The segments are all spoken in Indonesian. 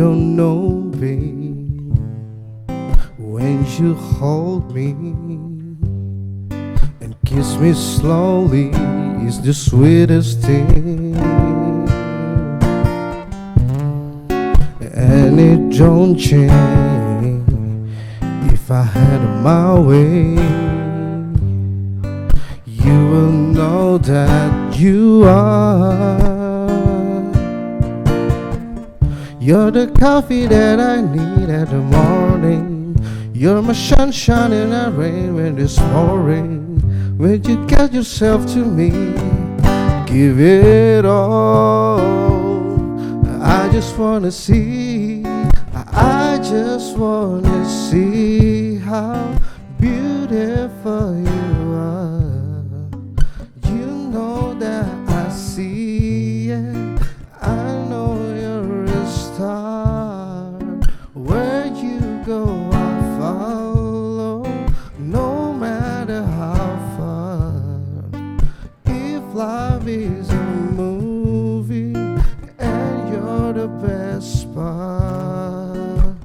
don't know, babe, when you hold me and kiss me slowly is the sweetest thing. And it don't change if I had it my way. You will know that you are. You're the coffee that I need at the morning. You're my sunshine in the rain when it's pouring. When you get yourself to me, give it all. I just wanna see, I just wanna see how beautiful you are. You know that I see it, I know you're a star. Where you go I follow, no matter how far. If life is a movie and you're the best part,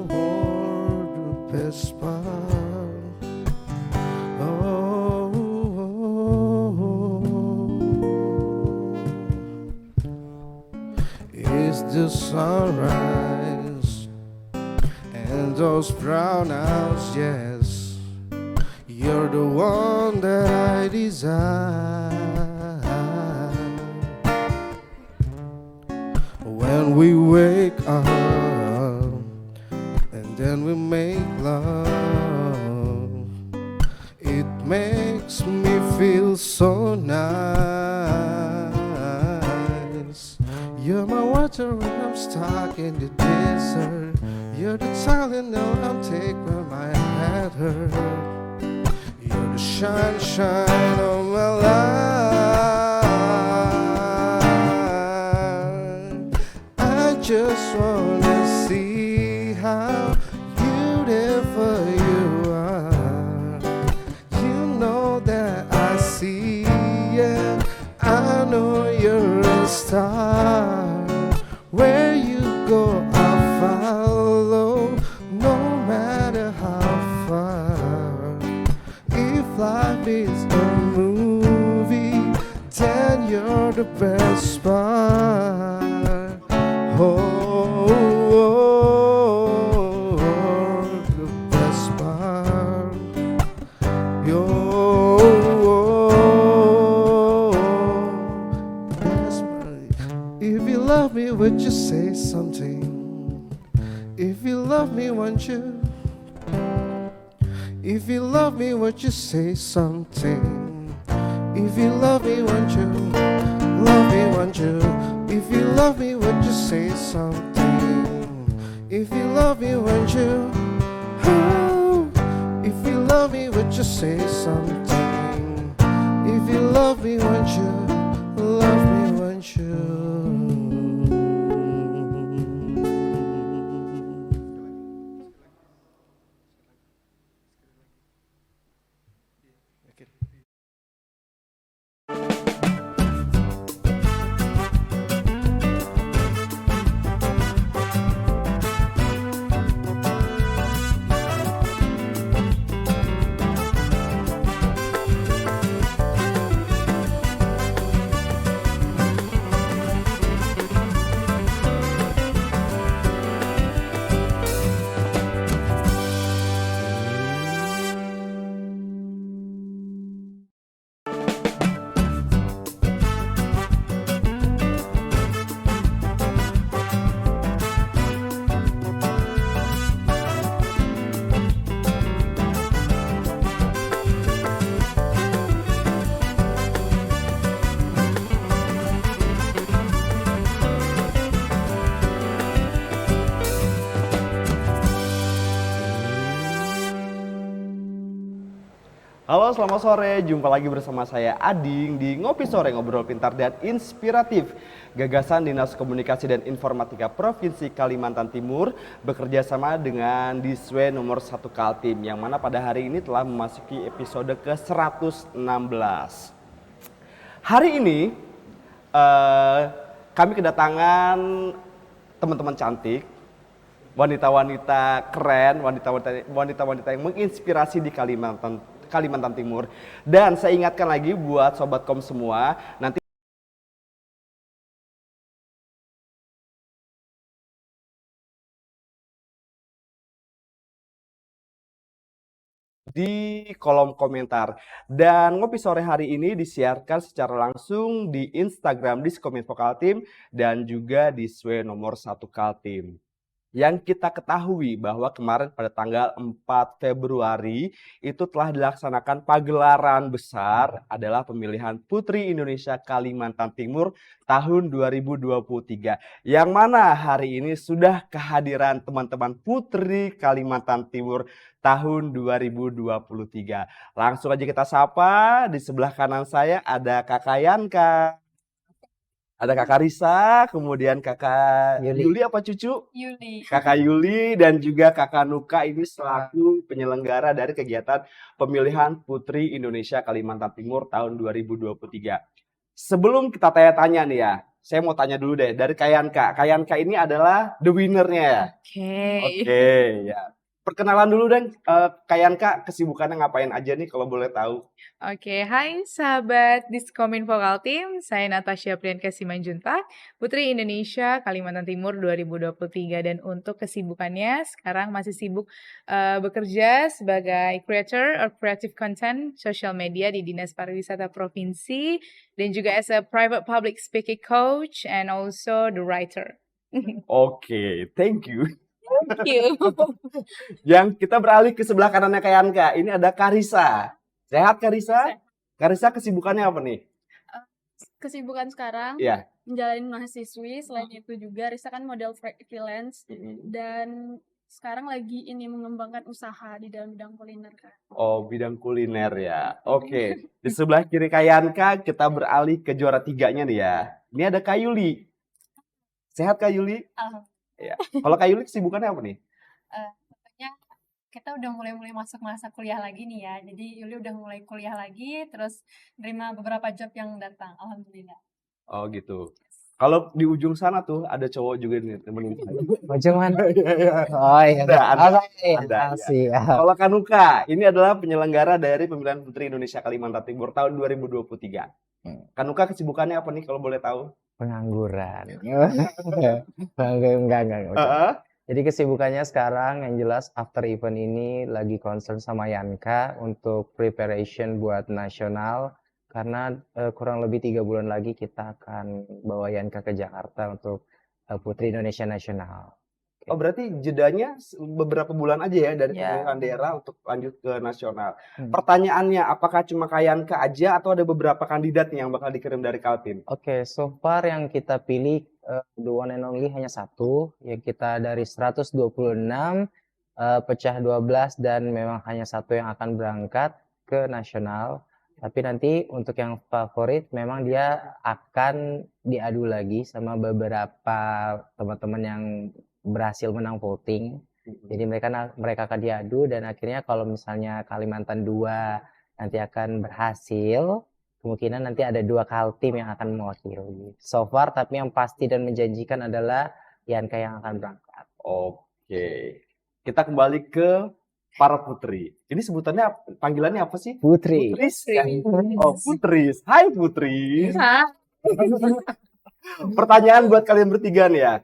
the best part. It's the sunrise and those brown eyes, yes. You're the one that I desire. When we wake up and then we make love, it makes me feel so nice. You're my water when I'm stuck in the desert. You're the Tylenol I'll take when my head hurts. You're the sunshine of my life. I just wanna see how beautiful you are. You know that I see it, I know you're a star. Where you go I'll follow, no matter how far. If life is a movie, then you're the best part. The best part. You're best part. If you love me, would you say something? If you love me, won't you? If you love me, would you say something? If you love me, won't you? Love me, won't you? If you love me, would you say something? If you love me, won't you? Oh, if you love me, would you say something? If you love me, won't you? Love me, won't you? Halo, selamat sore. Jumpa lagi bersama saya Ading di Ngopi Sore, ngobrol pintar dan inspiratif. Gagasan Dinas Komunikasi dan Informatika Provinsi Kalimantan Timur bekerja sama dengan Diswe nomor 1 Kaltim, yang mana pada hari ini telah memasuki episode ke-116. Hari ini kami kedatangan teman-teman cantik, wanita-wanita keren, wanita-wanita yang menginspirasi di Kalimantan Timur. Dan saya ingatkan lagi buat Sobatkom semua, nanti di kolom komentar. Dan Ngopi Sore hari ini disiarkan secara langsung di Instagram Diskominfo Kaltim dan juga di SW nomor 1 Kaltim. Yang kita ketahui bahwa kemarin pada tanggal 4 Februari itu telah dilaksanakan pagelaran besar adalah pemilihan Putri Indonesia Kalimantan Timur tahun 2023. Yang mana hari ini sudah kehadiran teman-teman Putri Kalimantan Timur tahun 2023. Langsung aja kita sapa, di sebelah kanan saya ada Kakak Yanka. Ada Kakak Risa, kemudian Kakak Yuli apa cucu? Yuli. Kakak Yuli dan juga Kakak Nuka ini selaku penyelenggara dari kegiatan pemilihan Putri Indonesia Kalimantan Timur tahun 2023. Sebelum kita tanya-tanya nih ya, saya mau tanya dulu deh dari Kayanka. Kayanka ini adalah the winner-nya ya? Oke, ya. Perkenalan dulu dan Kayanka kesibukannya ngapain aja nih kalau boleh tahu? Oke, hai sahabat Diskominfo Kaltim, saya Natasha Priyanka Simanjuntak, Putri Indonesia Kalimantan Timur 2023. Dan untuk kesibukannya sekarang masih sibuk bekerja sebagai creator of creative content social media di Dinas Pariwisata Provinsi dan juga as a private public speaking coach and also the writer. Oke, thank you. Thank you. Yang kita beralih ke sebelah kanannya Kayanka, ini ada Karisa. Sehat Karisa? Karisa kesibukannya apa nih? Kesibukan sekarang Iya. menjalani mahasiswi, selain itu juga Risa kan model freelance dan sekarang lagi ini mengembangkan usaha di dalam bidang kuliner kan. Oh, bidang kuliner ya. Oke. Di sebelah kiri Kayanka kita beralih ke juara tiganya nih ya. Ini ada Kak Yuli. Sehat Kak Yuli? Ya. Kalau Kak Yuli kesibukannya apa nih? Tentunya kita udah mulai masuk masa kuliah lagi nih ya. Jadi Yuli udah mulai kuliah lagi, terus nerima beberapa job yang datang. Alhamdulillah. Oh gitu. Kalau di ujung sana tuh ada cowok juga nih temenin saya. Ujung mana? Iya. Oh iya. Ada. Ya. Kalau Kanuka, ini adalah penyelenggara dari pemilihan Putri Indonesia Kalimantan Timur tahun 2023. Kanuka kesibukannya apa nih kalau boleh tahu? Pengangguran. Enggak. Jadi kesibukannya sekarang yang jelas after event ini lagi concern sama Yanka untuk preparation buat nasional karena kurang lebih 3 bulan lagi kita akan bawa Yanka ke Jakarta untuk Putri Indonesia Nasional. Oh berarti jedanya beberapa bulan aja ya dari pemilihan daerah untuk lanjut ke nasional. Pertanyaannya apakah cuma Kayanka aja atau ada beberapa kandidat nih yang bakal dikirim dari Kaltim? Oke, so far yang kita pilih the one and only hanya satu, yang kita dari 126 pecah 12 dan memang hanya satu yang akan berangkat ke nasional. Tapi nanti untuk yang favorit memang dia akan diadu lagi sama beberapa teman-teman yang berhasil menang voting. Jadi mereka akan diadu dan akhirnya kalau misalnya Kalimantan 2 nanti akan berhasil, kemungkinan nanti ada 2 Kaltim yang akan mewakili. So far tapi yang pasti dan menjanjikan adalah Yanka yang akan berangkat. Oke. Kita kembali ke para putri. Ini sebutannya panggilannya apa sih? Putri. Putris. Oh, Putris. Hai Putris. Pertanyaan buat kalian bertiga nih ya.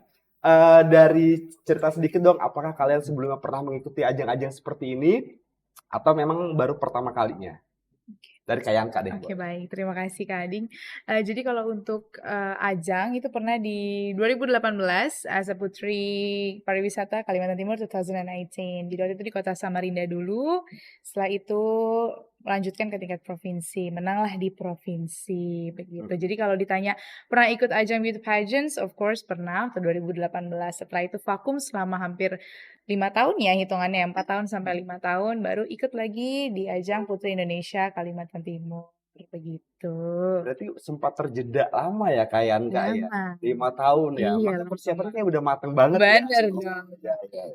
Dari cerita sedikit dong, apakah kalian sebelumnya pernah mengikuti ajang-ajang seperti ini atau memang baru pertama kalinya? Dari Kayanka deh. Oke, baik. Terima kasih Kak Ading. Jadi kalau untuk ajang itu pernah di 2018 as a Putri Pariwisata Kalimantan Timur 2018. Jadi waktu itu di kota Samarinda dulu. Setelah itu melanjutkan ke tingkat provinsi. Menanglah di provinsi begitu. Jadi kalau ditanya pernah ikut ajang beauty pageants, of course pernah tahun 2018. Setelah itu vakum selama hampir 5 tahun ya hitungannya, 4 tahun sampai 5 tahun baru ikut lagi di ajang Putri Indonesia Kalimantan Timur begitu. Berarti sempat terjeda lama ya Kayanka ya? 5 tahun ya? Iya, maka persiapannya udah mateng banget. Bener ya? dong.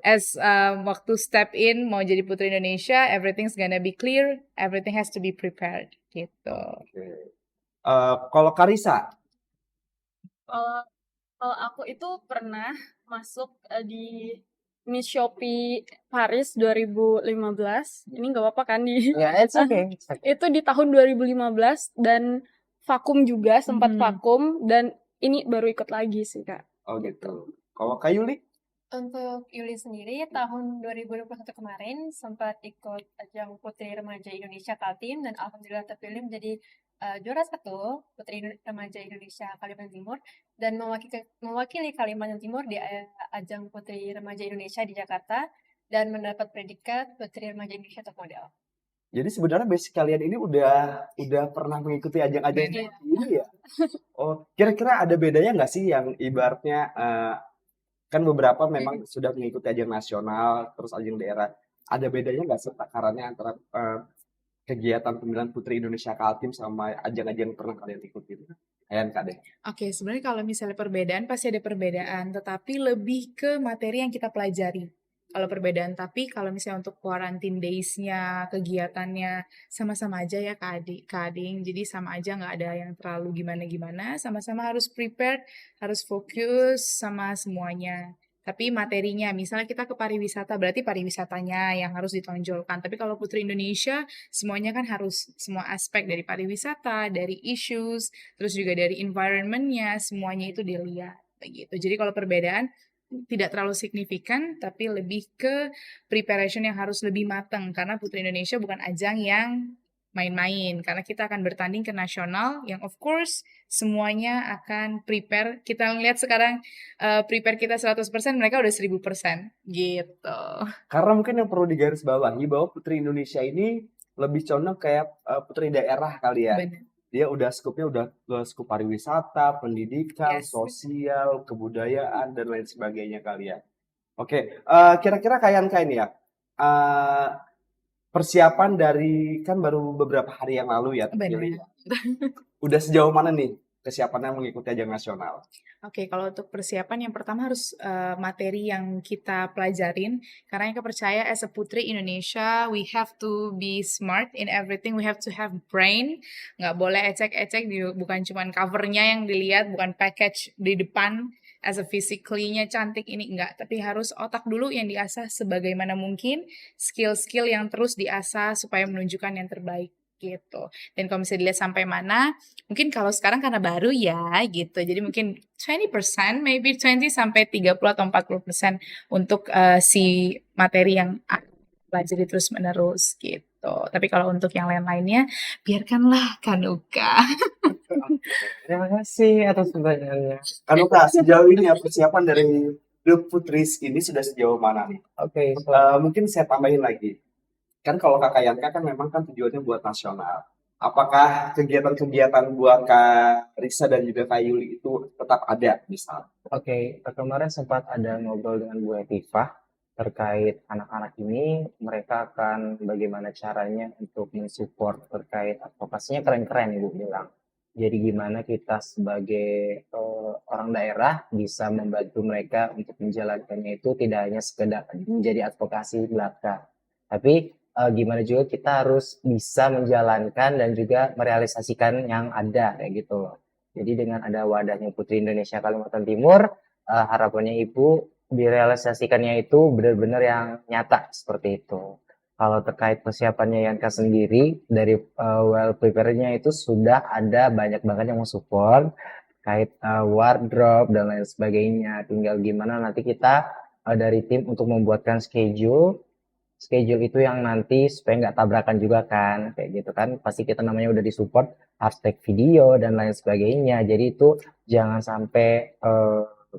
As waktu step in mau jadi Putri Indonesia, everything's gonna be clear, everything has to be prepared gitu. Kalau Karisa? Kalau Kalau aku itu pernah masuk di Miss Shopee Paris 2015. Ini nggak apa-apa kan di Ya, it's okay. It's okay. itu di tahun 2015 dan vakum juga, sempat vakum dan ini baru ikut lagi sih Kak. Oh gitu. Kalau Kak Yuli? Untuk Yuli sendiri, tahun 2021 kemarin sempat ikut ajang Putri Remaja Indonesia Kaltim dan alhamdulillah terpilih menjadi juara 1 Putri Remaja Indonesia Kalimantan Timur dan mewakili Kalimantan Timur di ajang Putri Remaja Indonesia di Jakarta dan mendapat predikat Putri Remaja Indonesia Top Model. Jadi sebenarnya basic kalian ini udah pernah mengikuti ajang-ajang seperti ini ya? Oh, kira-kira ada bedanya nggak sih yang ibaratnya kan beberapa memang sudah mengikuti ajang nasional, terus ajang daerah. Ada bedanya nggak sih takarannya antara kegiatan pemilihan Putri Indonesia Kaltim sama ajang-ajang yang pernah kalian ikuti? Ayan Kak deh. Oke, sebenarnya kalau misalnya perbedaan pasti ada perbedaan, tetapi lebih ke materi yang kita pelajari. Kalau perbedaan, tapi kalau misalnya untuk quarantine days-nya, kegiatannya sama-sama aja ya Kak Ading. Jadi sama aja nggak ada yang terlalu gimana-gimana, sama-sama harus prepared, harus fokus sama semuanya. Tapi materinya, misalnya kita ke pariwisata, berarti pariwisatanya yang harus ditonjolkan. Tapi kalau Putri Indonesia, semuanya kan harus, semua aspek dari pariwisata, dari issues, terus juga dari environment-nya, semuanya itu dilihat. Begitu. Jadi kalau perbedaan, tidak terlalu signifikan, tapi lebih ke preparation yang harus lebih matang. Karena Putri Indonesia bukan ajang yang main-main. Karena kita akan bertanding ke nasional, yang of course semuanya akan prepare. Kita lihat sekarang prepare kita 100%, mereka udah 1000%. Gitu. Karena mungkin yang perlu digarisbawahi bahwa Putri Indonesia ini lebih condong kayak putri daerah kali ya. Benar. Dia udah skupnya udah ke skup pariwisata, pendidikan, Yes. sosial, kebudayaan dan lain sebagainya kali ya. Oke, kira-kira kalian kayak ini ya. Persiapan dari kan baru beberapa hari yang lalu ya terpilih. Benar. Udah sejauh mana nih kesiapannya mengikuti ajang nasional? Oke, kalau untuk persiapan yang pertama harus materi yang kita pelajarin. Karena yang kepercaya as a Putri Indonesia, we have to be smart in everything. We have to have brain. Nggak boleh ecek-ecek, bukan cuma covernya yang dilihat, bukan package di depan as a physically-nya cantik ini, enggak. Tapi harus otak dulu yang diasah sebagaimana mungkin, skill-skill yang terus diasah supaya menunjukkan yang terbaik gitu. Dan kalau misalnya dilihat sampai mana, mungkin kalau sekarang karena baru ya gitu, jadi mungkin 20%, maybe 20 sampai 30 atau 40% untuk si materi yang pelajari terus menerus gitu. Tapi kalau untuk yang lain-lainnya, biarkanlah Kanuka. Terima kasih atas pertanyaannya. Kanuka, sejauh ini ya persiapan dari The Putris ini sudah sejauh mana nih? Oke, Mungkin saya tambahin lagi. Kan kalau Kakak Yanka kan memang kan tujuannya buat nasional. Apakah kegiatan-kegiatan buat Kak Risa dan juga Kak Yuli itu tetap ada misal? Oke, kemarin sempat ada ngobrol dengan Bu Etiva terkait anak-anak ini, mereka akan bagaimana caranya untuk mensupport terkait advokasinya keren-keren Ibu bilang. Jadi gimana kita sebagai orang daerah bisa membantu mereka untuk menjalankannya itu tidak hanya sekedar menjadi advokasi belaka, tapi gimana juga kita harus bisa menjalankan dan juga merealisasikan yang ada kayak gitu loh. Jadi dengan ada wadahnya Putri Indonesia Kalimantan Timur, harapannya Ibu direalisasikannya itu benar-benar yang nyata seperti itu. Kalau terkait persiapannya Yanka sendiri, dari well prepare-nya itu sudah ada banyak banget yang mau support terkait wardrobe dan lain sebagainya. Tinggal gimana nanti kita dari tim untuk membuatkan schedule itu yang nanti supaya nggak tabrakan juga kan, kayak gitu kan. Pasti kita namanya udah disupport, harus take video dan lain sebagainya. Jadi itu jangan sampai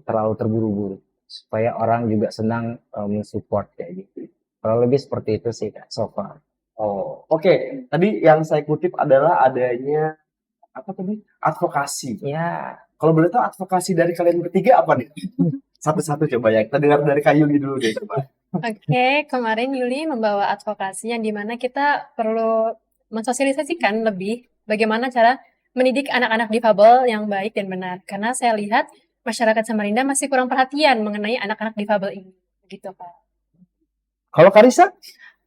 terlalu terburu-buru supaya orang juga senang mensupport kayak gitu. Kalau lebih seperti itu sih Kak, so far. Oh, oke. Tadi yang saya kutip adalah adanya apa tadi? Advokasi. Ya, Kalau boleh tahu advokasi dari kalian bertiga apa nih? Satu-satu coba ya. Kita dengar dari Kak Yuli dulu deh coba. Oke, kemarin Yuli membawa advokasi yang dimana kita perlu mensosialisasikan lebih bagaimana cara mendidik anak-anak difabel yang baik dan benar. Karena saya lihat masyarakat Samarinda masih kurang perhatian mengenai anak-anak difabel ini. Gitu, Pak. Kalau Karisa?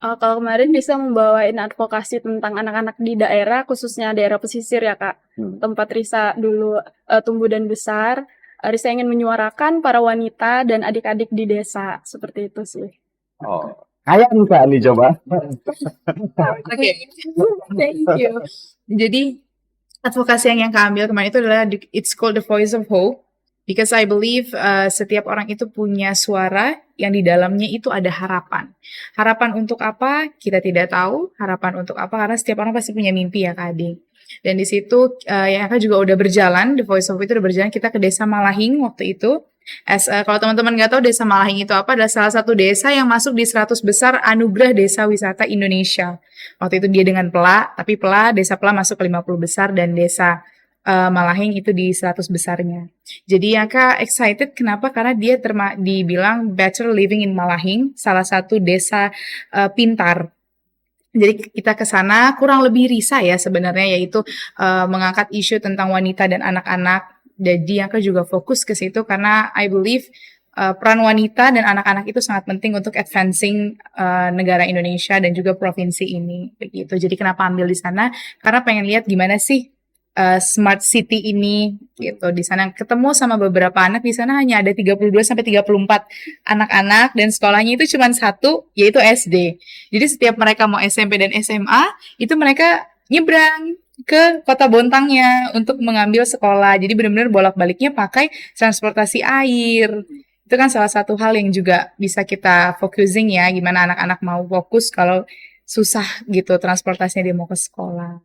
Kalau kemarin bisa membawain advokasi tentang anak-anak di daerah, khususnya daerah pesisir ya Kak. Tempat Risa dulu tumbuh dan besar. Risa ingin menyuarakan para wanita dan adik-adik di desa, seperti itu sih. Oh, kayak Nuka nih coba. Oke, thank you. Jadi advokasi yang Kak ambil kemarin itu adalah it's called the voice of hope because I believe setiap orang itu punya suara yang di dalamnya itu ada harapan. Harapan untuk apa? Kita tidak tahu. Harapan untuk apa? Karena setiap orang pasti punya mimpi ya Kak Adi. Dan di situ yang Kak juga udah berjalan, the voice of hope itu udah berjalan. Kita ke desa Malahing waktu itu. Kalau teman-teman nggak tahu desa Malahing itu apa, adalah salah satu desa yang masuk di 100 besar anugerah desa wisata Indonesia. Waktu itu dia dengan Pela, tapi desa Pela masuk ke 50 besar dan desa Malahing itu di 100 besarnya. Jadi yang Kak excited kenapa? Karena dia dibilang Better Living in Malahing, salah satu desa pintar. Jadi kita ke sana kurang lebih Risa ya sebenarnya, yaitu mengangkat isu tentang wanita dan anak-anak. Jadi yang juga fokus ke situ karena I believe peran wanita dan anak-anak itu sangat penting untuk advancing negara Indonesia dan juga provinsi ini begitu. Jadi kenapa ambil di sana? Karena pengen lihat gimana sih smart city ini gitu. Di sana ketemu sama beberapa anak, di sana hanya ada 32 sampai 34 anak-anak dan sekolahnya itu cuma satu, yaitu SD. Jadi setiap mereka mau SMP dan SMA itu mereka nyebrang ke kota Bontangnya untuk mengambil sekolah. Jadi benar-benar bolak-baliknya pakai transportasi air. Itu kan salah satu hal yang juga bisa kita focusing ya, gimana anak-anak mau fokus kalau susah gitu transportasinya dia mau ke sekolah.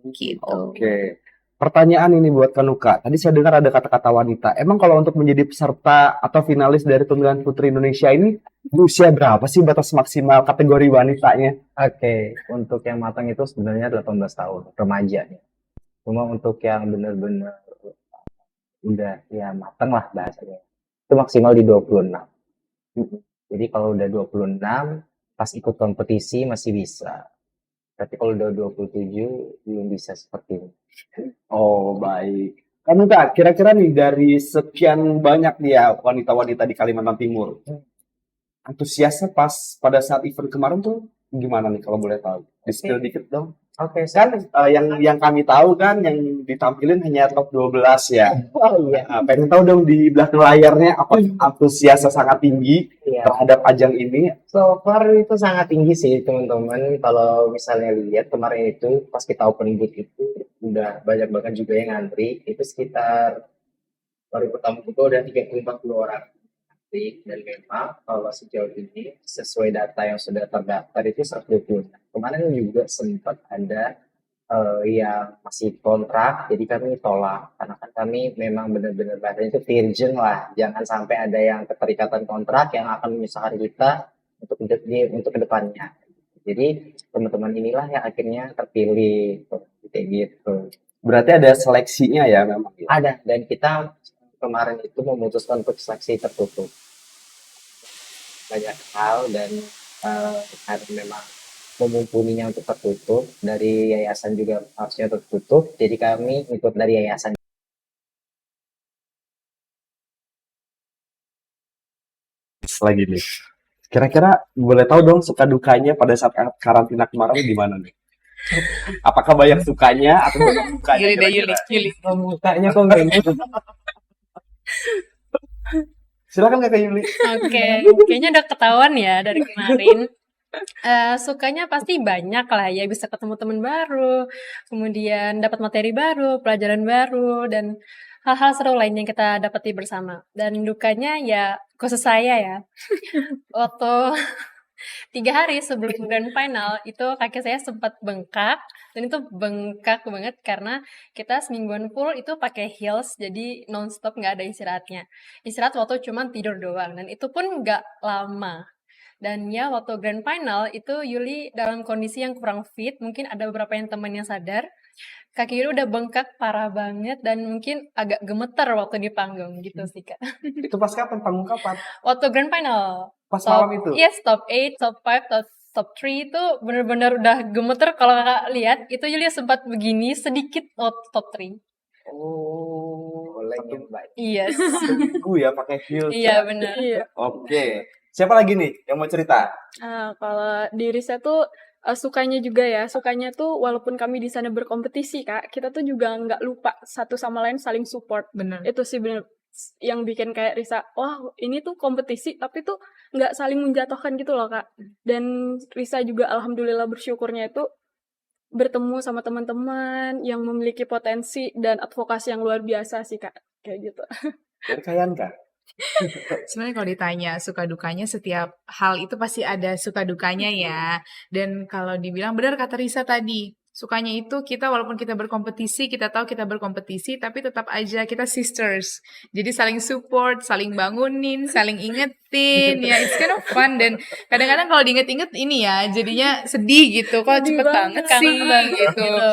Gitu. Oke. Pertanyaan ini buat Kanuka. Tadi saya dengar ada kata-kata wanita. Emang kalau untuk menjadi peserta atau finalis dari Pemilihan Putri Indonesia ini, usia berapa sih batas maksimal kategori wanitanya? Oke, untuk yang matang itu sebenarnya 18 tahun, remaja ya. Cuma untuk yang benar-benar udah ya matang lah bahasanya, itu maksimal di 26. Jadi kalau udah 26, pas ikut kompetisi masih bisa. Tapi kalau udah 27, belum bisa seperti ini. Oh, baik. Kanuka, kira-kira nih dari sekian banyak nih ya wanita-wanita di Kalimantan Timur, antusiasnya pas pada saat event kemarin tuh gimana nih kalau boleh tahu? Di-spill dikit dong. Oke, Kan yang kami tahu kan yang ditampilin hanya top 12 ya. oh iya. Pengen tahu dong di belakang layarnya apa antusiasnya sangat tinggi Iya. terhadap ajang ini. So far itu sangat tinggi sih teman-teman. Kalau misalnya lihat kemarin itu pas kita open booth itu udah banyak banget juga yang ngantri. Itu sekitar baru pertama itu udah 30-40 orang ngantri. Dan memang kalau sejauh ini sesuai data yang sudah terdaftar itu 120. Kemarin juga sempat ada yang masih kontrak, jadi kami tolak karena kan kami memang benar-benar bahasanya itu virgin lah, jangan sampai ada yang keterikatan kontrak yang akan menyusahkan kita untuk kedepannya. Jadi teman-teman inilah yang akhirnya terpilih kayak gitu. Berarti ada seleksinya ya memang. Ada, dan kita kemarin itu memutuskan untuk seleksi tertutup banyak hal dan karena memang memumpuninya untuk tertutup, dari yayasan juga harusnya tertutup, jadi kami ikut dari yayasan. Lagi nih. Kira-kira boleh tahu dong suka dukanya pada saat karantina kemarin gimana nih? Apakah banyak sukanya atau banyak dukanya? Yuli. Mukanya kok nggak gitu? Silakan Kakak Yuli. Oke, kayaknya udah ketahuan ya dari kemarin. Sukanya pasti banyak lah ya, bisa ketemu teman baru, kemudian dapat materi baru, pelajaran baru, dan hal-hal seru lain yang kita dapati bersama. Dan dukanya ya khusus saya ya, waktu 3 hari sebelum grand final itu kaki saya sempat bengkak, dan itu bengkak banget karena kita semingguan full itu pakai heels, jadi nonstop nggak ada istirahatnya. Istirahat waktu cuman tidur doang, dan itu pun nggak lama. Dan ya waktu grand final itu Yuli dalam kondisi yang kurang fit, mungkin ada beberapa yang teman yang sadar. Kaki Yuli udah bengkak parah banget dan mungkin agak gemeter waktu di panggung gitu sih Kak. Itu pas kapan? Panggung kapan? Waktu grand final. Pas malam itu? Yes, top 8, top 5, top 3 itu bener-bener udah gemeter. Kalau Kakak lihat, itu Yuli sempat begini sedikit top 3. Oh, Yes. seminggu ya pakai heels. Iya benar. Iya. Oke. Siapa lagi nih yang mau cerita? Kalau diri saya tuh sukanya juga ya, sukanya tuh walaupun kami di sana berkompetisi Kak, kita tuh juga nggak lupa satu sama lain saling support. Benar. Itu sih bener yang bikin kayak Risa, wah ini tuh kompetisi tapi tuh nggak saling menjatuhkan gitu loh Kak. Dan Risa juga alhamdulillah bersyukurnya itu bertemu sama teman-teman yang memiliki potensi dan advokasi yang luar biasa sih Kak, kayak gitu. Berkayaan Kak? Sebenarnya kalau ditanya suka dukanya, setiap hal itu pasti ada suka dukanya ya. Dan kalau dibilang benar kata Risa tadi, sukanya itu kita walaupun kita berkompetisi, kita tahu kita berkompetisi, tapi tetap aja kita sisters. Jadi saling support, saling bangunin, saling ingetin, ya it's kind of fun. Dan kadang-kadang kalau diinget-inget ini ya, jadinya sedih gitu, kok Sedih cepet banget banget, sih kangen banget gitu.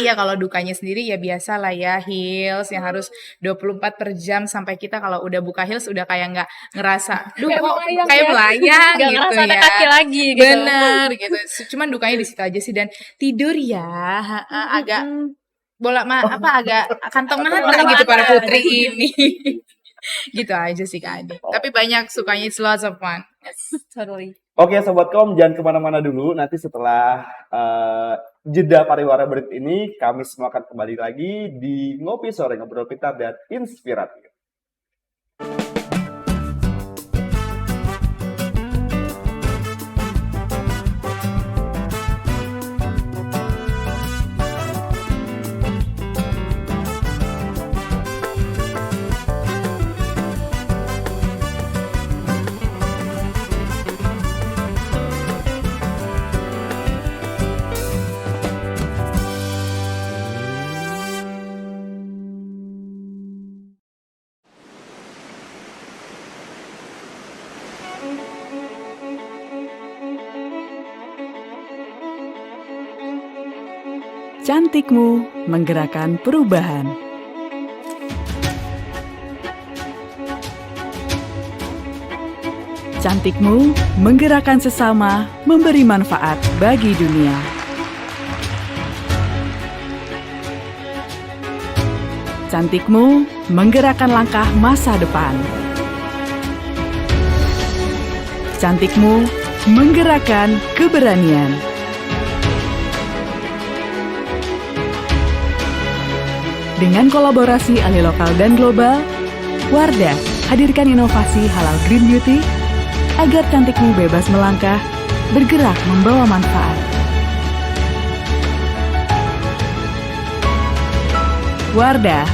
Iya, kalau dukanya sendiri ya biasa lah ya, heels yang harus 24 per jam sampai kita kalau udah buka heels udah kayak nggak ngerasa, duh Kayak kok melayang kayak ya. melayang Gak gitu ngerasa ada ya. kaki lagi gitu. Bener gitu. Cuman dukanya di situ aja sih, dan tidur ya agak agak kantong mata gitu para putri ini. Gitu aja sih Kak Adi. Tapi banyak sukanya, it's lots of fun. Totally. Oke Sobat Kom, jangan kemana-mana dulu. Nanti setelah jeda pariwara berikut ini, kami semua akan kembali lagi di Ngopi Sore, Ngobrol Pintar dan Inspiratif. Cantikmu menggerakkan perubahan. Cantikmu menggerakkan sesama, memberi manfaat bagi dunia. Cantikmu menggerakkan langkah masa depan. Cantikmu menggerakkan keberanian. Dengan kolaborasi ahli lokal dan global, Wardah hadirkan inovasi halal green beauty agar cantikmu bebas melangkah, bergerak membawa manfaat. Wardah,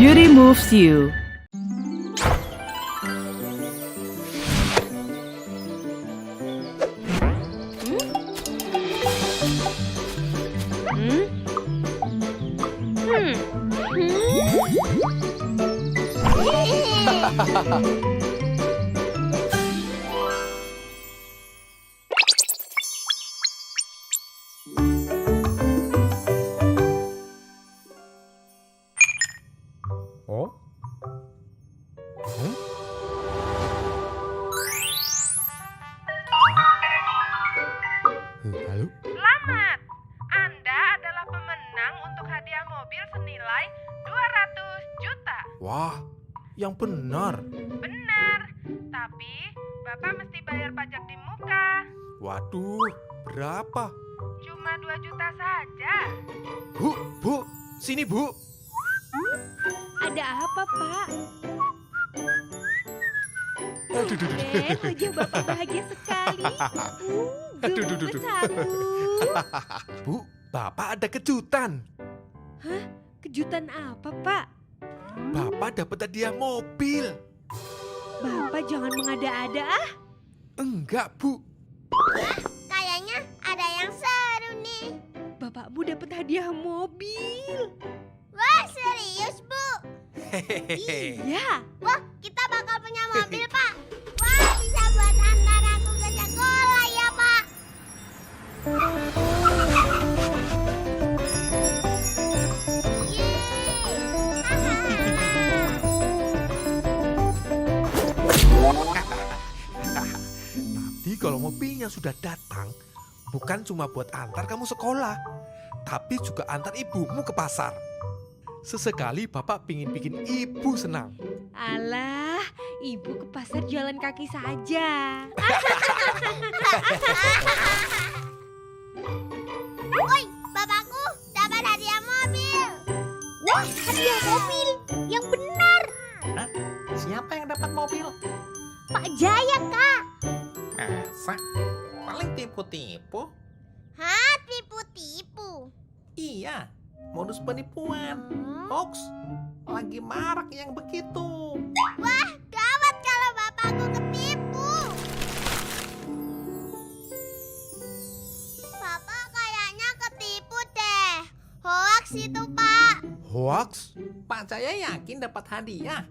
beauty moves you. Oh? Halo? Selamat! Anda adalah pemenang untuk hadiah mobil senilai 200 juta. Wah, yang benar. Benar, tapi Bapak mesti bayar pajak di muka. Waduh, berapa? Cuma 2 juta saja. Bu, sini Bu. Ada apa, Pak? Aduh, Wajah Bapak bahagia sekali. Gemes aku. Bu, Bapak ada kejutan. Hah? Kejutan apa, Pak? Bapak dapat hadiah mobil. Bapak jangan mengada-ada ah. Enggak, Bu. Kayaknya ada yang seru nih. Bapakmu dapat hadiah mobil. Wah, serius, Bu? Hehehe. Iya. Wah, kita bakal punya mobil, Pak. Wah, bisa buat antar aku ke sekolah ya, Pak. Tapi kalau mobilnya sudah datang, bukan cuma buat antar kamu sekolah, tapi juga antar ibumu ke pasar. Sesekali Bapak pingin bikin ibu senang. Alah, ibu ke pasar jalan kaki saja. Woi, bapakku dapat hadiah mobil. Wah, hadiah mobil. Yang benar. Siapa yang dapat mobil? Pak Jaya, Kak. Masa? Paling tipu-tipu. Hah, tipu-tipu? Iya, modus penipuan. Hoax. Lagi marak yang begitu. Wah, gawat kalau bapakku ketipu. Bapak kayaknya ketipu deh. Hoax itu, Pak. Hoax? Pak Jaya yakin dapat hadiah.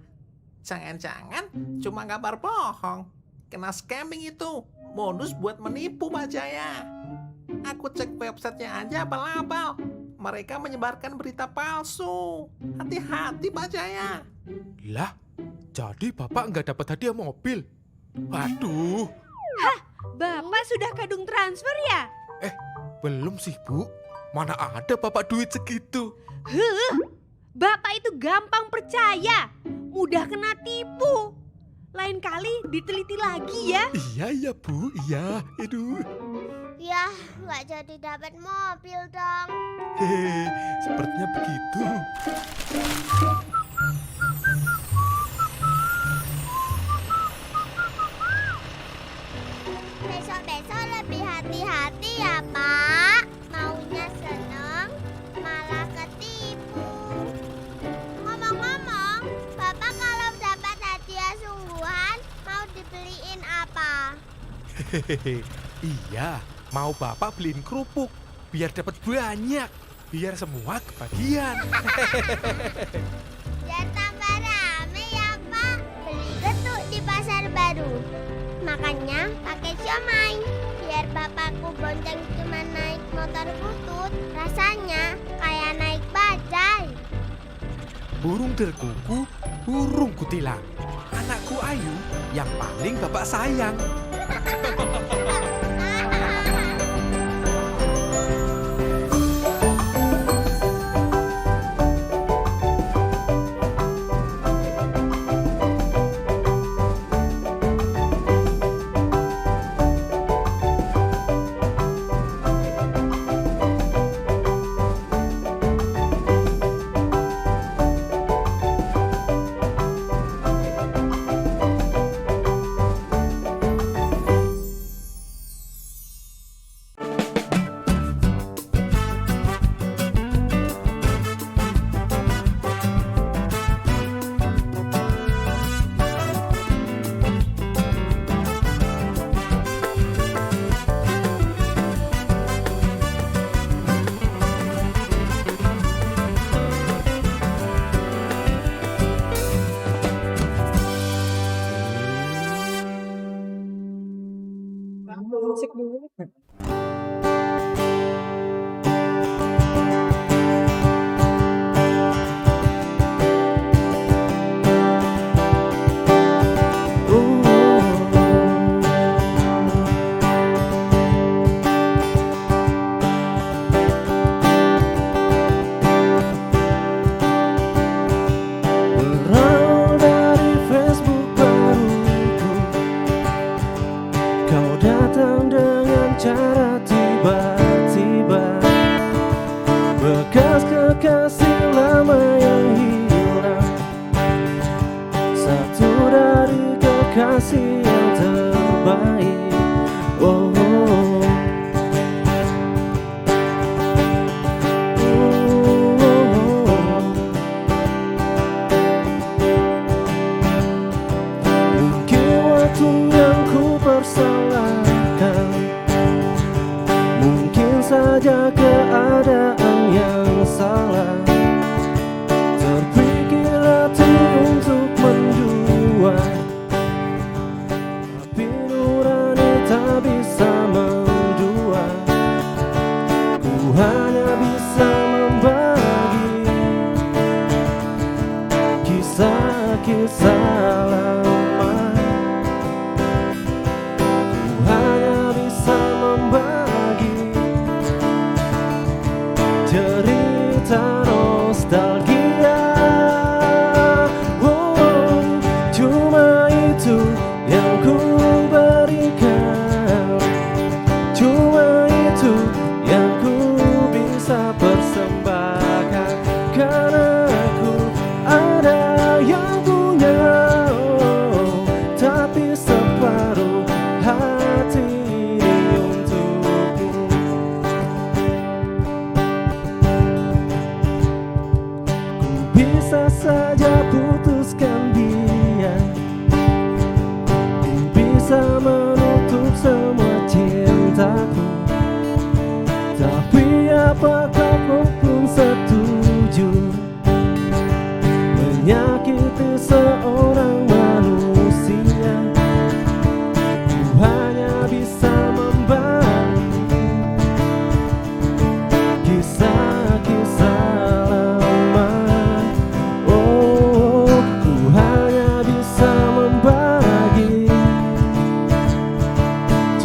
Jangan-jangan cuma kabar bohong. Kena scamming itu. Modus buat menipu Pak Jaya. Aku cek websitenya aja abal-abal. Mereka menyebarkan berita palsu. Hati-hati Pak Jaya. Lah, jadi Bapak nggak dapat hadiah mobil? Waduh. Hah, Bapak sudah kadung transfer ya? Belum sih, Bu. Mana ada Bapak duit segitu? Bapak itu gampang percaya, mudah kena tipu. Lain kali diteliti lagi ya. Iya, Bu. Iya. Aduh. Ya, nggak jadi dapat mobil dong. Hehe, sepertinya begitu. Besok-besok lebih hati-hati ya, Pak. Maunya seneng, malah ketipu. Ngomong-ngomong, Bapak kalau dapat hadiah sungguhan, mau dibeliin apa? Hehehe, iya. Mau Bapak beliin kerupuk, biar dapat banyak. Biar semua kebagian. Biar tambah rame ya, Pak. Beli getuk di pasar baru. Makanya pakai siomay. Biar bapakku bonceng cuma naik motor butut. Rasanya kayak naik bajai. Burung terkuku, burung kutilang. Anakku Ayu yang paling Bapak sayang. Musik dulu. Berawal dari Facebook baruku, kau datang dengan cara tiba-tiba. Bekas kekasih lama yang hilang, satu dari kekasih yang terbaik. Oh, mungkin waktu yang ku persalahkan, mungkin saja keadaan yang salah. Terpikir hati untuk mendua, tapi nurani tak bisa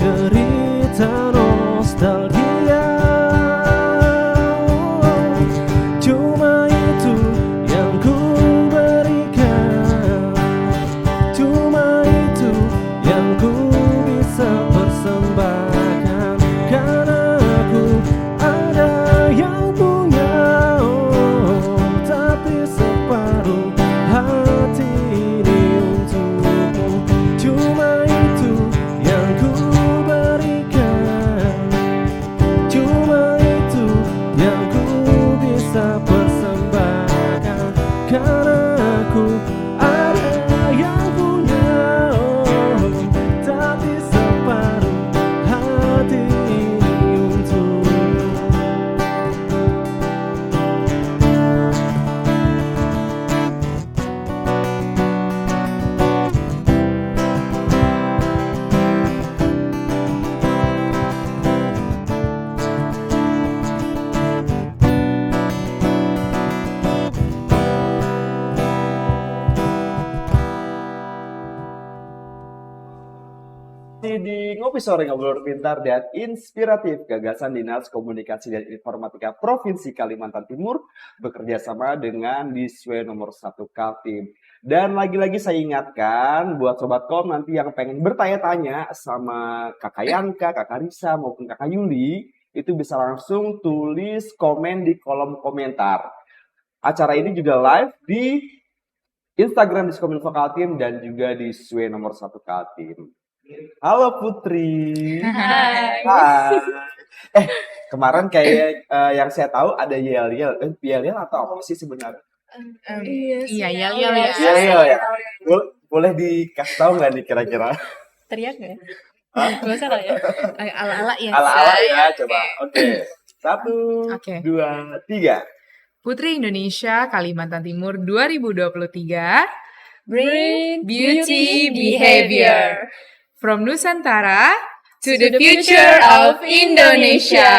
derita nostalgia. Cuma itu yang ku berikan, cuma itu yang ku bisa persembahkan. Karena aku ada yang punya, oh, tapi separuh hati ini untukmu. Cuma itu yang ku berikan, cuma itu yang ku bisa persembahkan. Karena aku ada yang punya, oh, tapi separuh hati ini untukmu. Masih di Ngopi Sore Ngobrol Pintar dan Inspiratif, gagasan Dinas Komunikasi dan Informatika Provinsi Kalimantan Timur bekerja sama dengan Diswe nomor 1 Kaltim. Dan lagi-lagi saya ingatkan buat Sobat Kom nanti yang pengen bertanya-tanya sama Kakak Yanka, Kakak Risa maupun Kakak Yuli, itu bisa langsung tulis komen di kolom komentar. Acara ini juga live di Instagram Diskominfo Kaltim dan juga di Diswe nomor 1 Kaltim. Halo Putri. Hai. Hai. Kemarin kayak yang saya tahu ada yel-yel. Yel-yel atau apa sih sebenarnya? Iya, yel-yel ya. Yel-yel ya. Boleh dikasih tahu nggak nih kira-kira? Teriak nggak ya? Gak usah kali ya. Ala-ala ya. Ala-ala ya, coba. Oke. 1, Oke. 2, 3. Putri Indonesia Kalimantan Timur 2023 Bring Beauty Behavior from Nusantara to the future of Indonesia.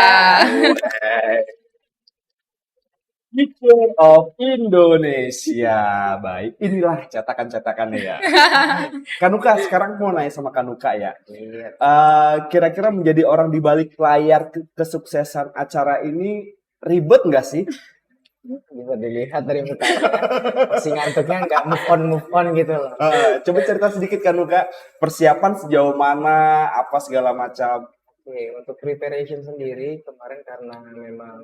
Future of Indonesia. Baik, inilah cetakan-cetakannya ya. Kanuka, sekarang mau nanya sama Kanuka ya. Kira-kira menjadi orang di balik layar kesuksesan acara ini ribet nggak sih? Bisa dilihat dari mukanya. Masih ngantuknya nggak move on gitu loh. Coba cerita sedikit Kanuka, persiapan sejauh mana, apa segala macam. Oke, untuk preparation sendiri kemarin karena memang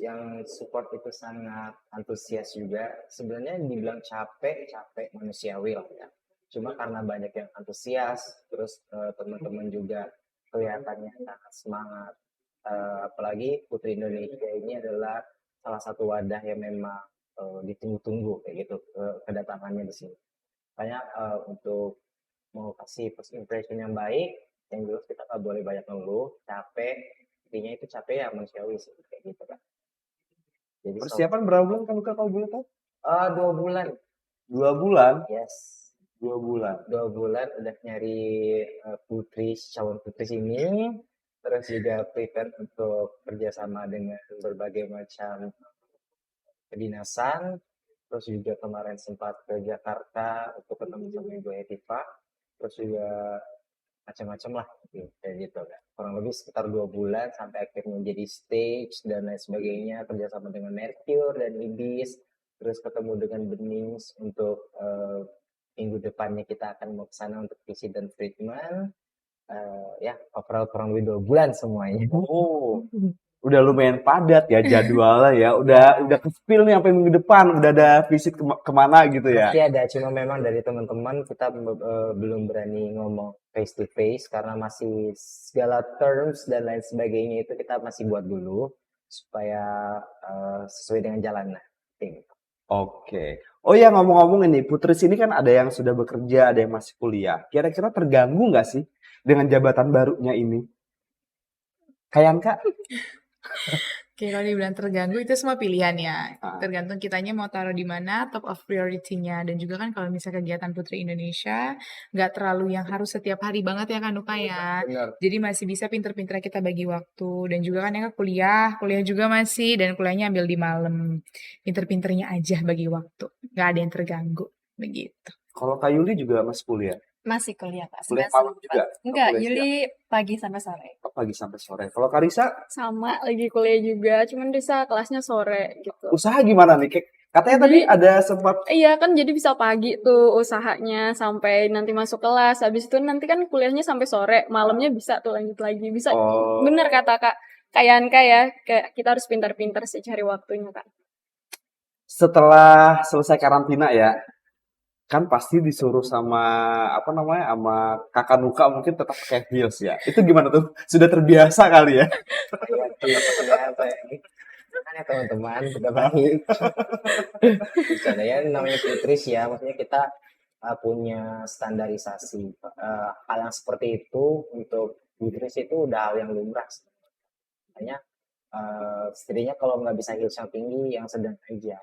yang support itu sangat antusias juga. Sebenarnya dibilang capek manusiawi lah ya. Cuma karena banyak yang antusias, terus teman-teman juga kelihatannya sangat semangat. Apalagi Putri Indonesia ini adalah salah satu wadah yang memang ditunggu-tunggu kayak gitu kedatangannya di sini. Makanya untuk mau kasih first impression yang baik, yang jelas kita nggak boleh banyak ngeluh, capek. Intinya itu capek ya manusiawi sih kayak gitu kan. Jadi Persiapan berapa bulan Kanuka kalau boleh tahu? 2 bulan. 2 bulan? Yes. 2 bulan. 2 bulan udah nyari calon putri sini. Terus juga prepare untuk kerjasama dengan berbagai macam kedinasan. Terus juga kemarin sempat ke Jakarta untuk ketemu sama Ibu Hetiva. Terus juga macam-macam lah kayak gitu kan. Kurang lebih sekitar 2 bulan sampai akhirnya jadi stage dan lain sebagainya, kerjasama dengan Mercure dan Ibis. Terus ketemu dengan Benings untuk minggu depannya kita akan mau ke sana untuk visit dan treatment. Ya overall kurang lebih 2 bulan semuanya. Oh, udah lumayan padat ya jadwalnya ya. Udah ke spill nih sampai minggu depan. Udah ada visit kemana gitu ya? Pasti ada, cuma memang dari teman-teman kita belum berani ngomong face to face karena masih segala terms dan lain sebagainya itu kita masih buat dulu supaya sesuai dengan jalan tim. Oke. Oh ya, ngomong-ngomong ini, Putri sini kan ada yang sudah bekerja, ada yang masih kuliah. Kira-kira terganggu nggak sih dengan jabatan barunya ini? Kayak Kak? Oke, kalau dibilang terganggu itu semua pilihan ya. Tergantung kitanya mau taruh di mana, top of priority-nya. Dan juga kan kalau misalnya kegiatan Putri Indonesia, nggak terlalu yang harus setiap hari banget ya kan Nuka ya. Benar. Jadi masih bisa pinter-pinter kita bagi waktu. Dan juga kan ya kuliah juga masih, dan kuliahnya ambil di malam. Pinter-pinternya aja bagi waktu. Nggak ada yang terganggu, begitu. Kalau Kak Yuli juga masih kuliah? Masih kuliah Kak, Kuliah semester malam juga? 4. Enggak, Kuliah siang? Yuli pagi sampai sore. Pagi sampai sore. Kalau Karisa, Sama lagi kuliah juga, cuman Risa kelasnya sore gitu. usaha gimana nih? Katanya tadi Jadi ada sempat iya kan jadi bisa pagi tuh usahanya sampai nanti masuk kelas. Habis itu nanti kan kuliahnya sampai sore, malamnya bisa tuh lanjut lagi. Bisa bener kata Kak Kayanka ya, kayak kita harus pintar-pintar sih cari waktunya Kak. setelah selesai karantina ya, kan pasti disuruh sama sama kakak Nuka mungkin tetap pakai heels ya. Itu gimana tuh? Sudah terbiasa kali ya? Kan ya teman-teman udah baik. Bercandanya namanya Putri sih ya, maksudnya kita punya standarisasi hal yang seperti itu untuk Putri itu udah hal yang lumrah. Makanya setidaknya kalau nggak bisa heels yang tinggi, yang sedang aja.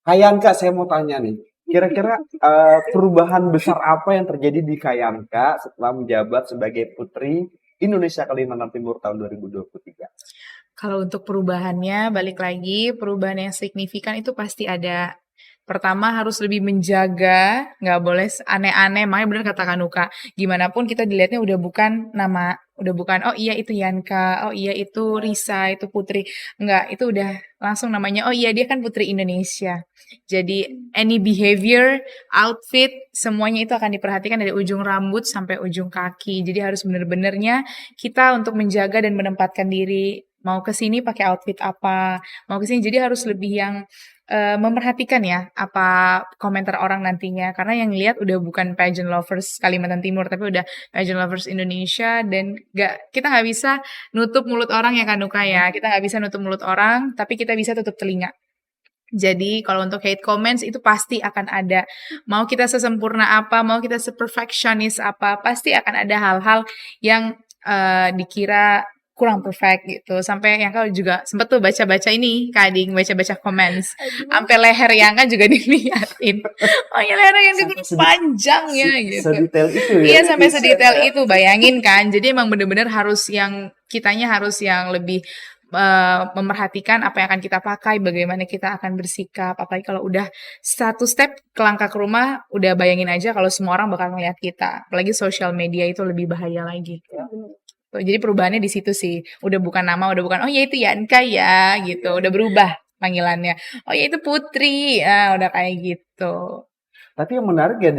Kayanka, saya mau tanya nih, kira-kira perubahan besar apa yang terjadi di Kayanka setelah menjabat sebagai Putri Indonesia Kalimantan Timur tahun 2023? Kalau untuk perubahannya, balik lagi, perubahan yang signifikan itu pasti ada. Pertama harus lebih menjaga, nggak boleh aneh-aneh, makanya bener kata Kanuka, gimana pun kita dilihatnya udah bukan nama, udah bukan, oh iya itu Yanka, oh iya itu Risa, itu Putri. Enggak, itu udah langsung namanya, oh iya dia kan Putri Indonesia. Jadi any behavior, outfit, semuanya itu akan diperhatikan dari ujung rambut sampai ujung kaki. Jadi harus bener-benernya kita untuk menjaga dan menempatkan diri, mau ke sini pakai outfit apa, mau ke sini, jadi harus lebih yang memperhatikan ya apa komentar orang nantinya, karena yang lihat udah bukan pageant lovers Kalimantan Timur tapi udah pageant lovers Indonesia, dan kita nggak bisa nutup mulut orang ya Kanuka ya, kita nggak bisa nutup mulut orang tapi kita bisa tutup telinga. Jadi kalau untuk hate comments itu pasti akan ada, mau kita sesempurna apa, mau kita seperfectionist apa, pasti akan ada hal-hal yang dikira kurang perfect gitu. Sampai yang kalau juga sempet tuh baca-baca ini, Kading, baca-baca comments. Sampai leher yang kan juga dilihatin. Oh ya leher yang panjang ya gitu. Sedetail itu ya? Iya sampai sedetail itu, bayangin kan. Jadi emang bener-bener harus yang, kitanya harus yang lebih memperhatikan apa yang akan kita pakai, bagaimana kita akan bersikap. Apalagi kalau udah satu step kelangkah ke rumah, udah bayangin aja kalau semua orang bakal ngeliat kita. Apalagi sosial media itu lebih bahaya lagi. Tuh, jadi perubahannya di situ sih. Udah bukan nama, udah bukan oh ya itu Yanka ya gitu. Udah berubah panggilannya. Oh ya itu Putri. Udah kayak gitu. Tapi yang menarik ya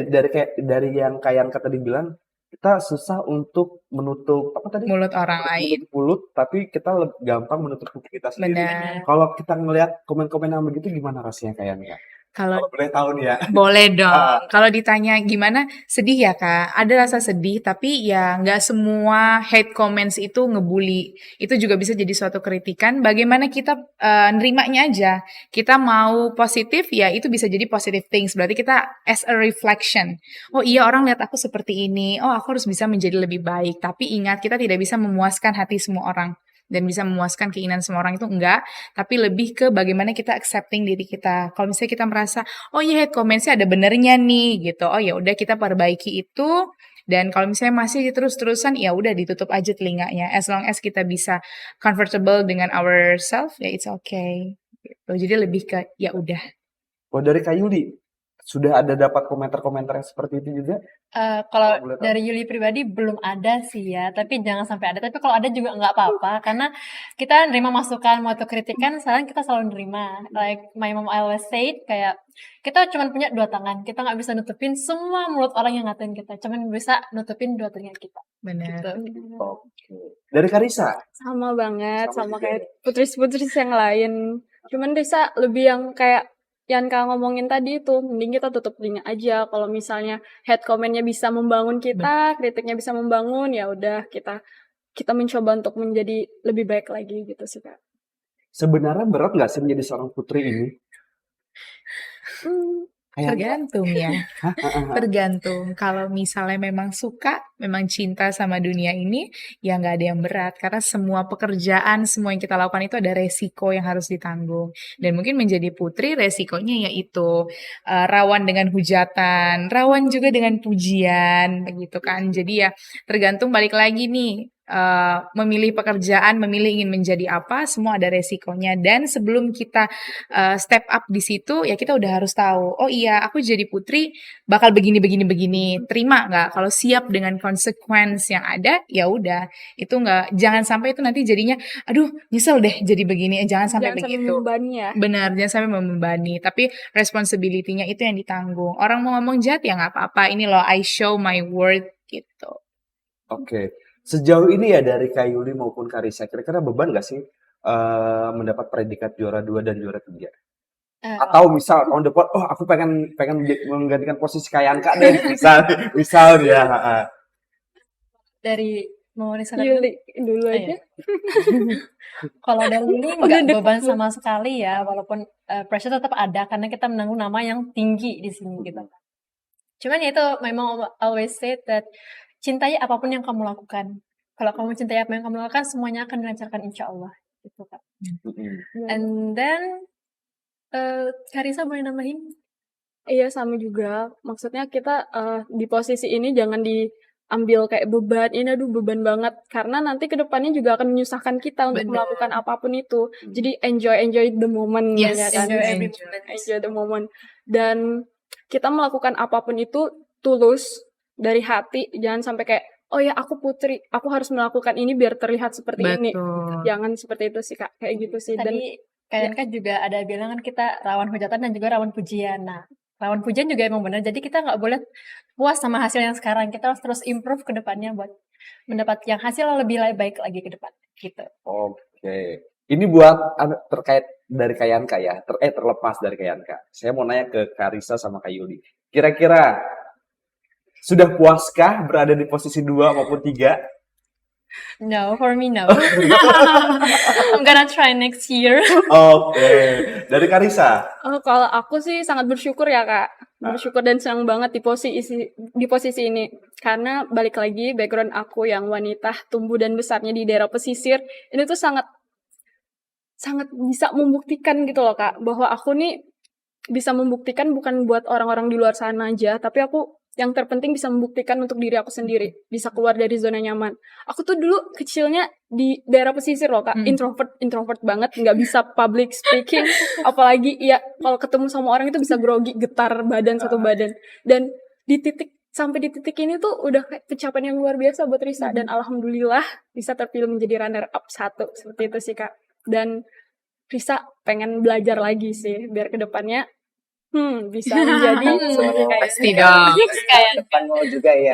dari yang Kayanka tadi bilang, kita susah untuk menutup mulut orang lain. Mulut, tapi kita gampang menutup mulut kita sendiri. Benar. Kalau kita ngelihat komen-komen yang begitu gimana rasanya Kayanka? Kalau boleh tahu nih ya. Boleh dong. Kalau ditanya gimana, sedih ya Kak. Ada rasa sedih, tapi ya nggak semua hate comments itu ngebully. Itu juga bisa jadi suatu kritikan. Bagaimana kita nerimanya aja. Kita mau positif, ya itu bisa jadi positive things. Berarti kita as a reflection. Oh iya orang lihat aku seperti ini. Oh aku harus bisa menjadi lebih baik. Tapi ingat kita tidak bisa memuaskan hati semua orang. Dan bisa memuaskan keinginan semua orang itu enggak, tapi lebih ke bagaimana kita accepting diri kita. Kalau misalnya kita merasa, oh iya hate comments-nya ada benernya nih gitu. Oh ya udah kita perbaiki itu, dan kalau misalnya masih terus-terusan ya udah ditutup aja telinganya. As long as kita bisa comfortable dengan ourselves, ya it's okay. Gitu. Jadi lebih ke ya udah. Oh dari Kak Yuli, sudah ada dapat komentar-komentar yang seperti itu juga? Kalau dari Yuli pribadi belum ada sih ya, tapi jangan sampai ada. Tapi kalau ada juga nggak apa-apa, karena kita nerima masukan, mau kritikan, sekarang kita selalu nerima. Like my mom always said, kayak kita cuma punya 2 tangan, kita nggak bisa nutupin semua mulut orang yang ngatain kita, cuma bisa nutupin 2 telinga kita. Benar. Gitu. Oke. Dari Karisa? Sama banget, sama kayak putri-putri yang lain. Cuman Risa lebih yang kayak Yanka ngomongin tadi itu, mending kita tutup telinga aja. Kalau misalnya hate comment-nya bisa membangun kita, kritiknya bisa membangun, ya udah kita mencoba untuk menjadi lebih baik lagi gitu sih Kak. Sebenarnya berat nggak sih menjadi seorang putri ini? Tergantung ya. Tergantung. Kalau misalnya memang suka, memang cinta sama dunia ini, ya nggak ada yang berat. Karena semua pekerjaan, semua yang kita lakukan itu ada resiko yang harus ditanggung. Dan mungkin menjadi putri resikonya yaitu rawan dengan hujatan, rawan juga dengan pujian, begitu kan. Jadi ya tergantung, balik lagi nih. memilih pekerjaan, memilih ingin menjadi apa, semua ada resikonya. Dan sebelum kita step up di situ, ya kita udah harus tahu, oh iya aku jadi putri bakal begini begini begini. Terima nggak? Kalau siap dengan konsekuensi yang ada, ya udah. Itu nggak, jangan sampai itu nanti jadinya, aduh nyesel deh jadi begini. Jangan sampai Jangan sampai begitu. membebani ya. Benar, jangan sampai membebani. Tapi responsibility-nya itu yang ditanggung. Orang mau ngomong jahat ya nggak apa-apa. Ini loh, I show my worth gitu. Oke. Sejauh ini ya dari Kak Yuli maupun Karisa, kira-kira beban nggak sih mendapat predikat juara 2 dan juara 3? Atau misal tahun depan, oh aku pengen menggantikan posisi Kak Yanka deh, misal ya. Dari mau Risa Yuli dulu Oh, aja. iya. Kalau dari Lili Udah nggak deket beban banget. sama sekali ya, walaupun pressure tetap ada karena kita menanggung nama yang tinggi di sini gitu. Cuman ya itu memang always say that cintai apapun yang kamu lakukan. Kalau kamu cintai apa yang kamu lakukan, semuanya akan dilancarkan insya Allah. Gitu Kak. And then Karisa boleh nambahin? Iya sama juga. Maksudnya kita di posisi ini jangan diambil kayak beban. Ini aduh beban banget. Karena nanti kedepannya juga akan menyusahkan kita untuk Benar. melakukan apapun itu. Jadi enjoy the moment. Yes, ya kan? Enjoy every enjoy. moment. Enjoy the moment. Dan kita melakukan apapun itu tulus dari hati. Jangan sampai kayak, oh ya aku putri, aku harus melakukan ini biar terlihat seperti ini. Betul. Jangan seperti itu sih Kak. Kayak gitu sih. Dan Tadi kalian kan juga ada bilang kan kita rawan hujatan dan juga rawan pujian. Nah, rawan pujian juga emang benar. Jadi kita nggak boleh puas sama hasil yang sekarang. Kita harus terus improve ke depannya buat mendapat yang hasil lebih baik lagi ke depan. Gitu. Oke. Ini buat terkait dari Kak Yanka ya, terlepas dari Kak Yanka. Saya mau nanya ke Karisa sama Kak Yuli. Kira-kira sudah puaskah berada di posisi 2 maupun 3? No, for me no. I'm gonna try next year. Oke. Dari Karisa? Kalau aku sih sangat bersyukur ya Kak, bersyukur dan senang banget di posisi ini. Karena balik lagi background aku yang wanita tumbuh dan besarnya di daerah pesisir, ini tuh sangat bisa membuktikan gitu loh Kak, bahwa aku nih bisa membuktikan bukan buat orang-orang di luar sana aja, tapi aku yang terpenting bisa membuktikan untuk diri aku sendiri, bisa keluar dari zona nyaman. Aku tuh dulu kecilnya di daerah pesisir loh Kak, introvert banget, nggak bisa public speaking, apalagi ya kalau ketemu sama orang itu bisa grogi, getar badan satu badan. Dan sampai di titik ini tuh udah kayak pencapaian yang luar biasa buat Risa, dan alhamdulillah bisa terpilih menjadi runner up 1, seperti itu sih Kak. Dan Risa pengen belajar lagi sih biar kedepannya bisa menjadi seperti kayak Pasti dong. Kayak Depan mau juga ya.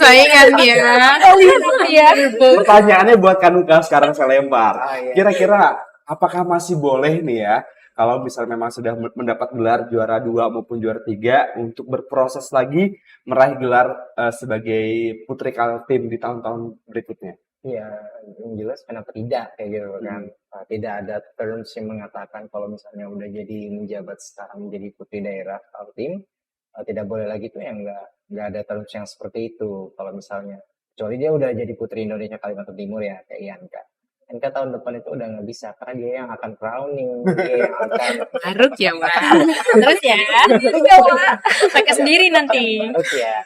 Saingan ya. Pertanyaannya buat Kanuka sekarang saya lempar. Ah, iya. Kira-kira apakah masih boleh nih ya, kalau misalnya memang sudah mendapat gelar juara 2 maupun juara 3 untuk berproses lagi meraih gelar sebagai putri Kaltim di tahun-tahun berikutnya? Iya, yang jelas kenapa tidak kayak gitu kan. Tidak ada terms yang mengatakan kalau misalnya udah jadi menjabat sekarang menjadi putri daerah Kaltim, tidak boleh lagi tuh yang nggak ada terms yang seperti itu. Kalau misalnya kecuali dia udah jadi putri Indonesia Kalimantan Timur ya kayak Yanka. Yanka tahun depan itu udah nggak bisa karena dia yang akan crowning, dia yang akan Maruk ya, Mbak. terus ya. Pakai sendiri nanti. harus ya.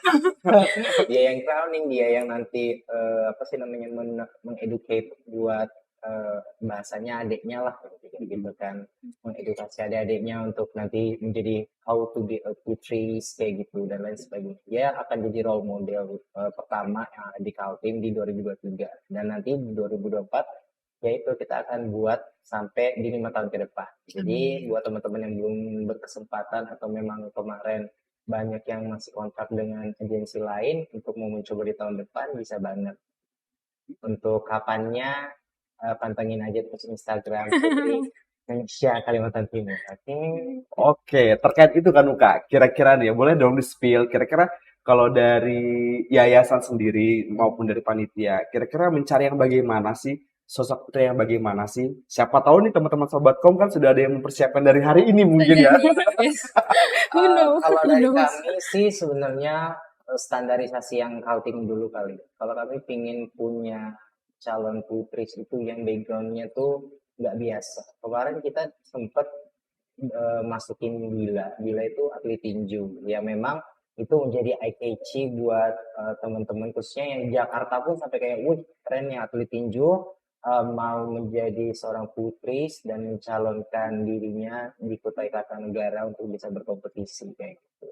Dia yang crowning, dia yang nanti apa sih namanya mengeducate buat bahasanya adiknya lah gitu kan, mengedukasi adik-adiknya untuk nanti menjadi how to be a putri kayak gitu dan lain sebagainya. Dia akan jadi role model pertama di Kaltim di 2023 dan nanti di 2024 yaitu kita akan buat sampai di 5 tahun ke depan. Jadi buat teman-teman yang belum berkesempatan atau memang kemarin banyak yang masih kontrak dengan agensi lain untuk mau mencoba di tahun depan bisa banget. Untuk kapannya pantengin aja terus Instagram Putri Indonesia Kalimantan Timur. Oke, terkait itu Kanuka, kira-kira nih, boleh dong di-spill, kira-kira kalau dari yayasan sendiri maupun dari panitia, kira-kira mencari yang bagaimana sih? Sosok putri yang bagaimana sih? Siapa tahu nih teman-teman Sobatkom kan sudah ada yang mempersiapkan dari hari ini mungkin ya. Kalau dari kami sih sebenarnya standarisasi yang Kaltim dulu kali. Kalau kami pingin punya calon putri itu yang backgroundnya tuh nggak biasa. Kemarin kita sempat masukin Bila itu atlet tinju. Ya memang itu menjadi eye catchy buat teman-teman, khususnya yang di Jakarta pun sampai kayak, wih keren ya atlet tinju mau menjadi seorang putri dan mencalonkan dirinya di Kutai Kartanegara untuk bisa berkompetisi kayak gitu.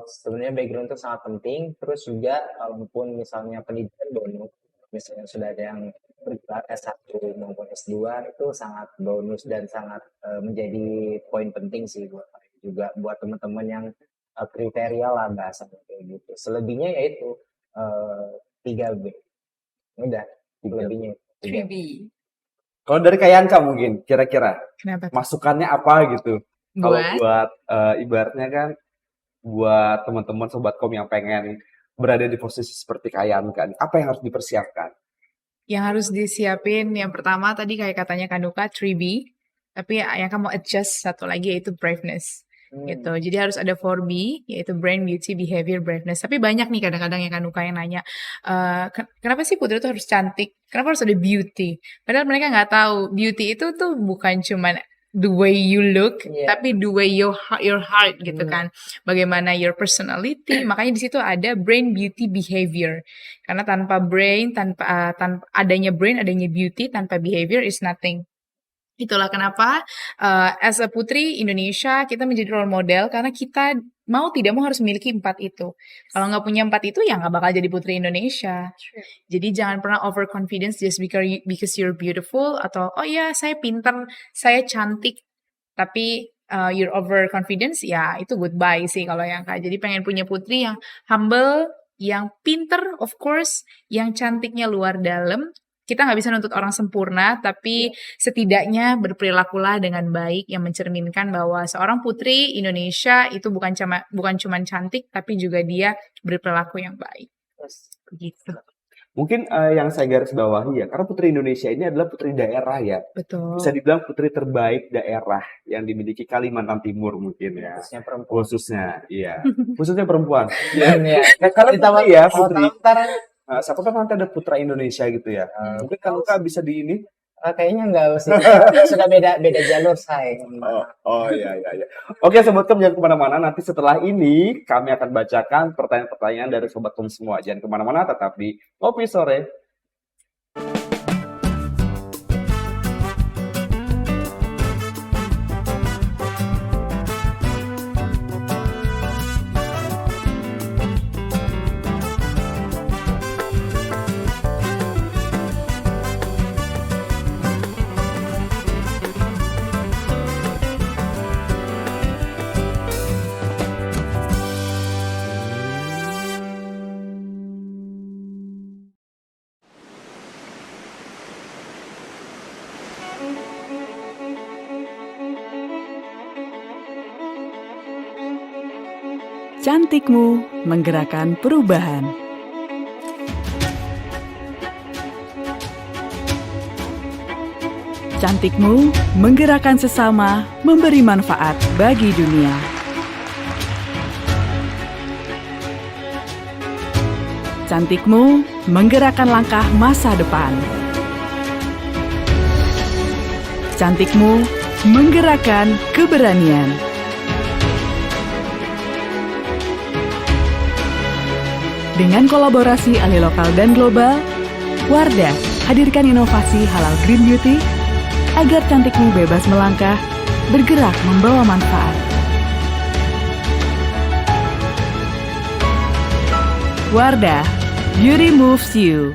Sebenarnya background itu sangat penting. Terus juga kalaupun misalnya pendidikan bonus, misalnya sudah ada yang bergelar S1 maupun S2, itu sangat bonus dan sangat menjadi poin penting sih buat juga buat teman-teman yang kriteria lah bahasanya kayak gitu. Selebihnya yaitu 3B. Udah, selebihnya 3B. Kalau dari Kak Yanka mungkin, kira-kira Kenapa tuh? masukannya apa gitu? Kalau Buat? buat ibaratnya kan, buat teman-teman sobat kom yang pengen berada di posisi seperti Kak Yanka, apa yang harus dipersiapkan? Yang harus disiapin yang pertama tadi kayak katanya Kanuka 3B, tapi yang kamu adjust satu lagi yaitu braveness gitu. Jadi harus ada 4B yaitu brain, beauty, behavior, braveness. Tapi banyak nih kadang-kadang yang Kanuka yang nanya, kenapa sih putri itu harus cantik? Kenapa harus ada beauty? Padahal mereka nggak tahu beauty itu tuh bukan cuman the way you look, tapi the way your heart gitu kan. Bagaimana your personality. Makanya di situ ada brain, beauty, behavior. Karena tanpa brain, tanpa adanya brain, adanya beauty, tanpa behavior is nothing. Itulah kenapa as a putri Indonesia kita menjadi role model karena kita mau tidak mau harus memiliki 4 itu. Kalau nggak punya 4 itu ya nggak bakal jadi putri Indonesia. Jadi jangan pernah overconfidence just because you're beautiful atau oh ya saya pintar, saya cantik, tapi you're overconfidence ya itu goodbye sih kalau yang Kak. Jadi pengen punya putri yang humble, yang pinter of course, yang cantiknya luar dalam. Kita nggak bisa nuntut orang sempurna, tapi setidaknya berperilakulah dengan baik yang mencerminkan bahwa seorang putri Indonesia itu bukan cuma cantik, tapi juga dia berperilaku yang baik. Begitu. Mungkin yang saya garis bawahi ya, karena putri Indonesia ini adalah putri daerah ya. Betul. Bisa dibilang putri terbaik daerah yang dimiliki Kalimantan Timur mungkin ya. Khususnya perempuan. Khususnya, iya. Khususnya perempuan. Iya. Kalau ditambah ya putri. Utara. Nah, siapa kan nanti ada putra Indonesia gitu ya. Mungkin kalau Kak bisa di ini. Kayaknya enggak sih. Sudah beda jalur saya. Oh iya. Oke Sobat Kom jangan kemana-mana. Nanti setelah ini kami akan bacakan pertanyaan-pertanyaan dari Sobat Kom semua. Jangan kemana-mana, tetap di Ngopi Sore. Cantikmu menggerakkan perubahan. Cantikmu menggerakkan sesama, memberi manfaat bagi dunia. Cantikmu menggerakkan langkah masa depan. Cantikmu menggerakkan keberanian. Dengan kolaborasi ahli lokal dan global, Wardah hadirkan inovasi halal green beauty agar cantikmu bebas melangkah, bergerak membawa manfaat. Wardah, beauty moves you.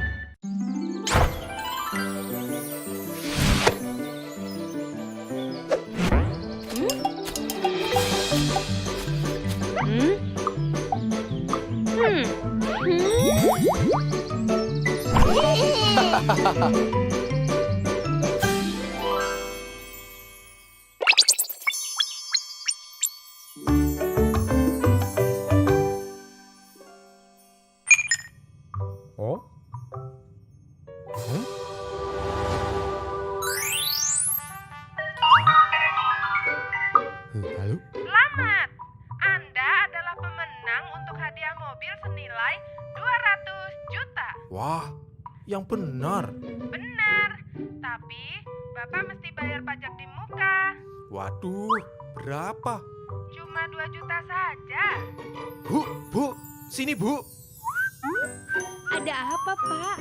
Halo? Selamat! Anda adalah pemenang untuk hadiah mobil senilai 200 juta. Wah, yang benar. Benar, tapi Bapak mesti bayar pajak di muka. Waduh, berapa? Cuma 2 juta saja. Bu, sini Bu. Ada apa, Pak?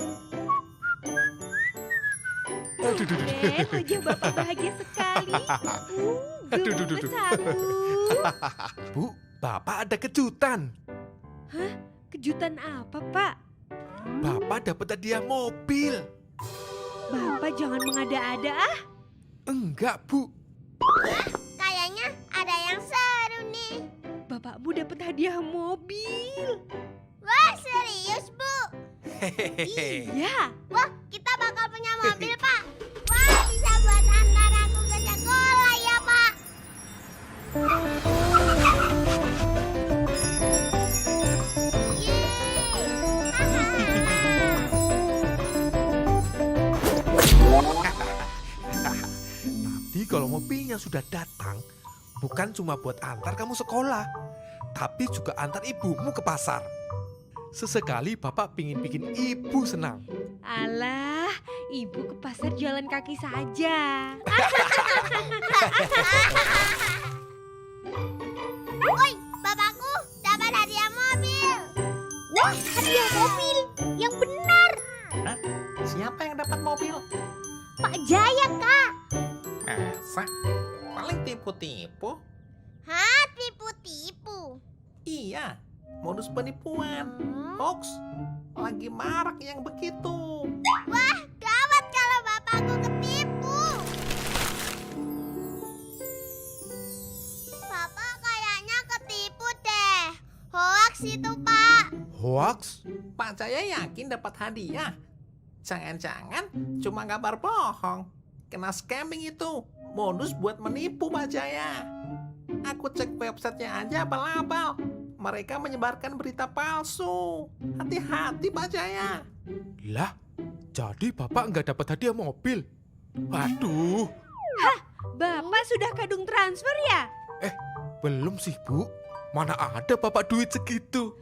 Aduh, Wajah Bapak bahagia sekali. Gemes aku. Bu, Bapak ada kejutan. Hah? Kejutan apa, Pak? Bapak dapat hadiah mobil. Bapak jangan mengada-ada ah. Enggak, Bu. Kayaknya ada yang seru nih. Bapakmu dapat hadiah mobil. Wah, serius, Bu? Iya. Wah, kita bakal punya mobil, Pak. Wah, bisa buat antar aku ke sekolah ya, Pak. Nanti kalau mobilnya sudah datang, bukan cuma buat antar kamu sekolah, tapi juga antar ibumu ke pasar. Sesekali Bapak pingin bikin ibu senang. Alah, ibu ke pasar jalan kaki saja. Woi, bapakku dapat hadiah mobil. Wah, hadiah mobil yang benar. Hah? Siapa yang dapat mobil? Pak Jaya, Kak. Masa? Paling tipu-tipu. Hah, tipu-tipu? Iya, modus penipuan. Hoax. Lagi marak yang begitu. Wah, gawat kalau bapakku ketipu. Bapak kayaknya ketipu deh. Hoax itu, Pak. Hoax? Pak Jaya yakin dapat hadiah. Jangan-jangan cuma kabar bohong. Kena scamming itu. Modus buat menipu Pak Jaya. Aku cek websitenya aja abal-abal. Mereka menyebarkan berita palsu. Hati-hati Pak Jaya. Lah, jadi Bapak nggak dapat hadiah mobil? Waduh. Hah? Bapak sudah kadung transfer ya? Belum sih, Bu. Mana ada Bapak duit segitu?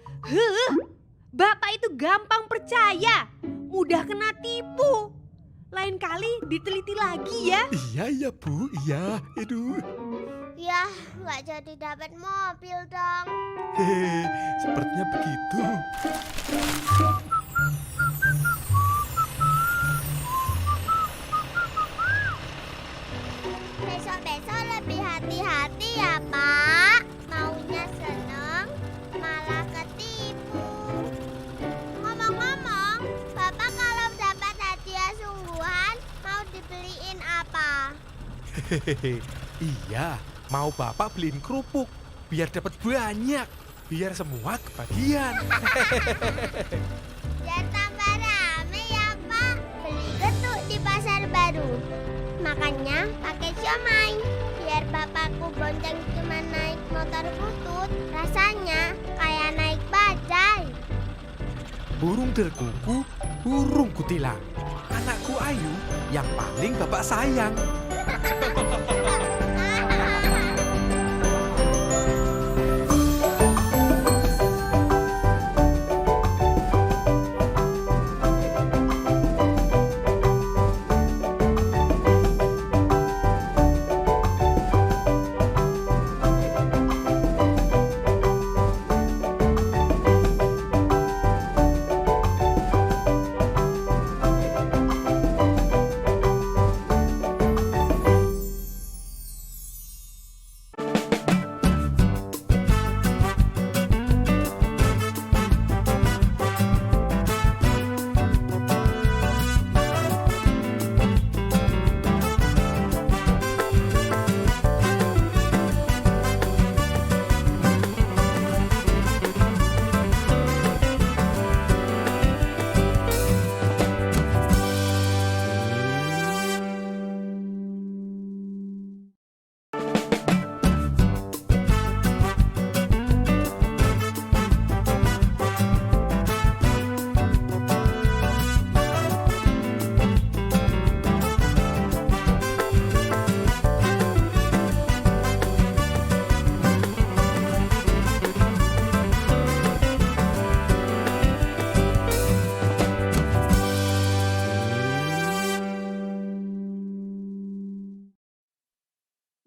Bapak itu gampang percaya. Mudah kena tipu. Lain kali diteliti lagi ya. Iya, Bu. Iya. Aduh. Ya, nggak jadi dapat mobil dong. Hehe, sepertinya begitu. Besok-besok lebih hati-hati ya, Pak. Maunya seneng, malah ketipu. Ngomong-ngomong, Bapak kalau dapat hadiah sungguhan, mau dibeliin apa? Hehehe, iya. Mau Bapak beliin kerupuk biar dapat banyak, biar semua kebagian. Biar tambah rame ya, Pak. Beli getuk di pasar baru. Makanya pakai siomay. Biar bapakku bonceng cuma naik motor butut, rasanya kayak naik bajai. Burung derkuku, burung kutilang. Anakku Ayu yang paling Bapak sayang.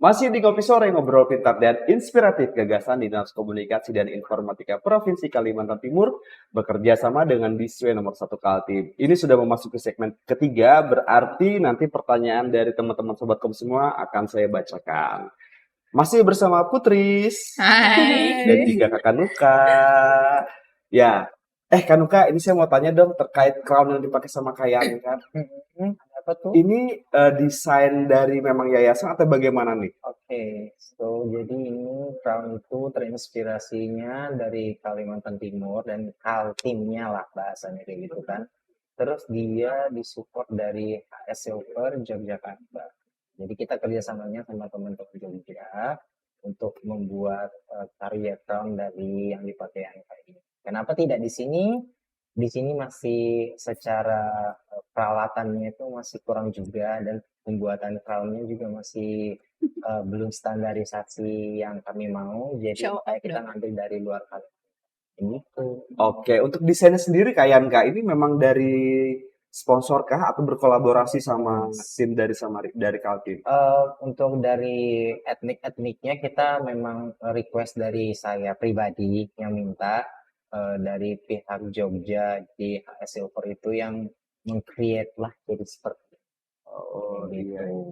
Masih di Ngopi Sore, ngobrol pintar dan inspiratif, gagasan Dinas Komunikasi dan Informatika Provinsi Kalimantan Timur bekerja sama dengan Biswe nomor 1 Kaltim. Ini sudah memasuki segmen ketiga, berarti nanti pertanyaan dari teman-teman sobatkom semua akan saya bacakan. Masih bersama Putris Hai. dan juga Kakak Nuka. Ya, Kak Nuka, ini saya mau tanya dong terkait crown yang dipakai sama Kak Yanka. Apa tuh? Ini desain dari memang yayasan atau bagaimana nih? Oke, so jadi ini crown itu terinspirasinya dari Kalimantan Timur dan Kaltimnya lah bahasanya kayak gitu kan. Terus dia disupport dari HS Silver Yogyakarta. Jadi kita kerjasamanya sama teman-teman Jogja untuk membuat karya crown dari yang dipakai Yanka ini. Kenapa tidak di sini? Di sini masih secara peralatannya itu masih kurang juga dan pembuatan crownnya juga masih belum standarisasi yang kami mau. Jadi Show off kita dong. ngambil dari luar Kalimantan. Gitu. Oke, untuk desainnya sendiri Kak Yanka, ini memang dari sponsor kah atau berkolaborasi sama tim dari Kaltim? Untuk dari etniknya kita memang request dari saya pribadi yang minta dari pihak Jogja di HS Silver itu yang meng-create lah jadi seperti itu. Oh Gitu. iya.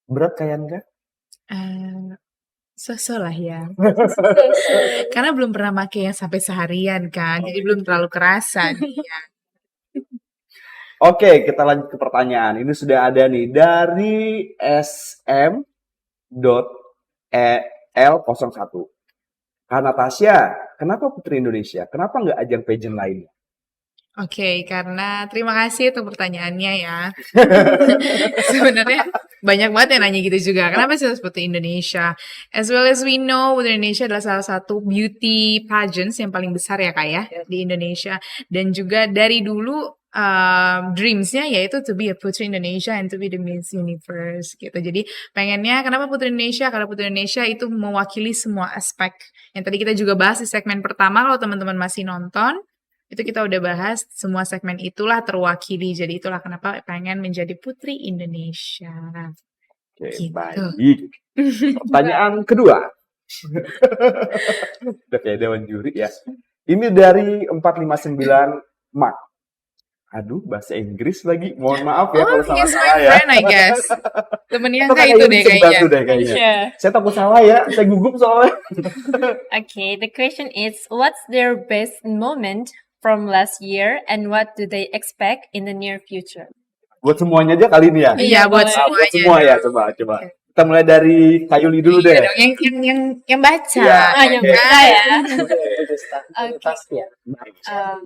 Berat Kak Yanka? So-so lah ya. Karena belum pernah pakai yang sampai seharian kan, jadi belum terlalu kerasa nih ya. Oke, kita lanjut ke pertanyaan. Ini sudah ada nih dari SM.EL01. Kak Natasha, kenapa Putri Indonesia? Kenapa nggak ajang pageant lainnya? Oke, karena terima kasih untuk pertanyaannya ya. Sebenarnya banyak banget yang nanya gitu juga. Kenapa sih harus Putri Indonesia? As well as we know, Putri Indonesia adalah salah satu beauty pageants yang paling besar ya Kak ya di Indonesia. Dan juga dari dulu dreams-nya yaitu to be a Putri Indonesia and to be the Miss Universe gitu. Jadi pengennya kenapa Putri Indonesia? Karena Putri Indonesia itu mewakili semua aspek. Yang tadi kita juga bahas di segmen pertama, kalau teman-teman masih nonton, itu kita udah bahas semua segmen itulah terwakili. Jadi itulah kenapa pengen menjadi Putri Indonesia. Oke, Gitu. baik. Pertanyaan kedua. Udah kayak dewan juri ya. Ini dari 459 Mark. Aduh, bahasa Inggris lagi. Mohon maaf ya kalau he's salah-salah my ya. friend, I guess. Temennya Atau Kak kayaknya itu deh bisa kayaknya. dibantu deh kayaknya. Yeah. Saya takut salah ya, saya gugup soalnya. Okay, the question is, what's their best moment from last year and what do they expect in the near future? Buat semuanya aja kali ini ya? Iya, buat boleh. Buat semuanya. semua ya, coba. Kita mulai dari Kayuli dulu deh. Iya dong, yang baca. Iya, yang oke. bisa ya. Itu pasti ya.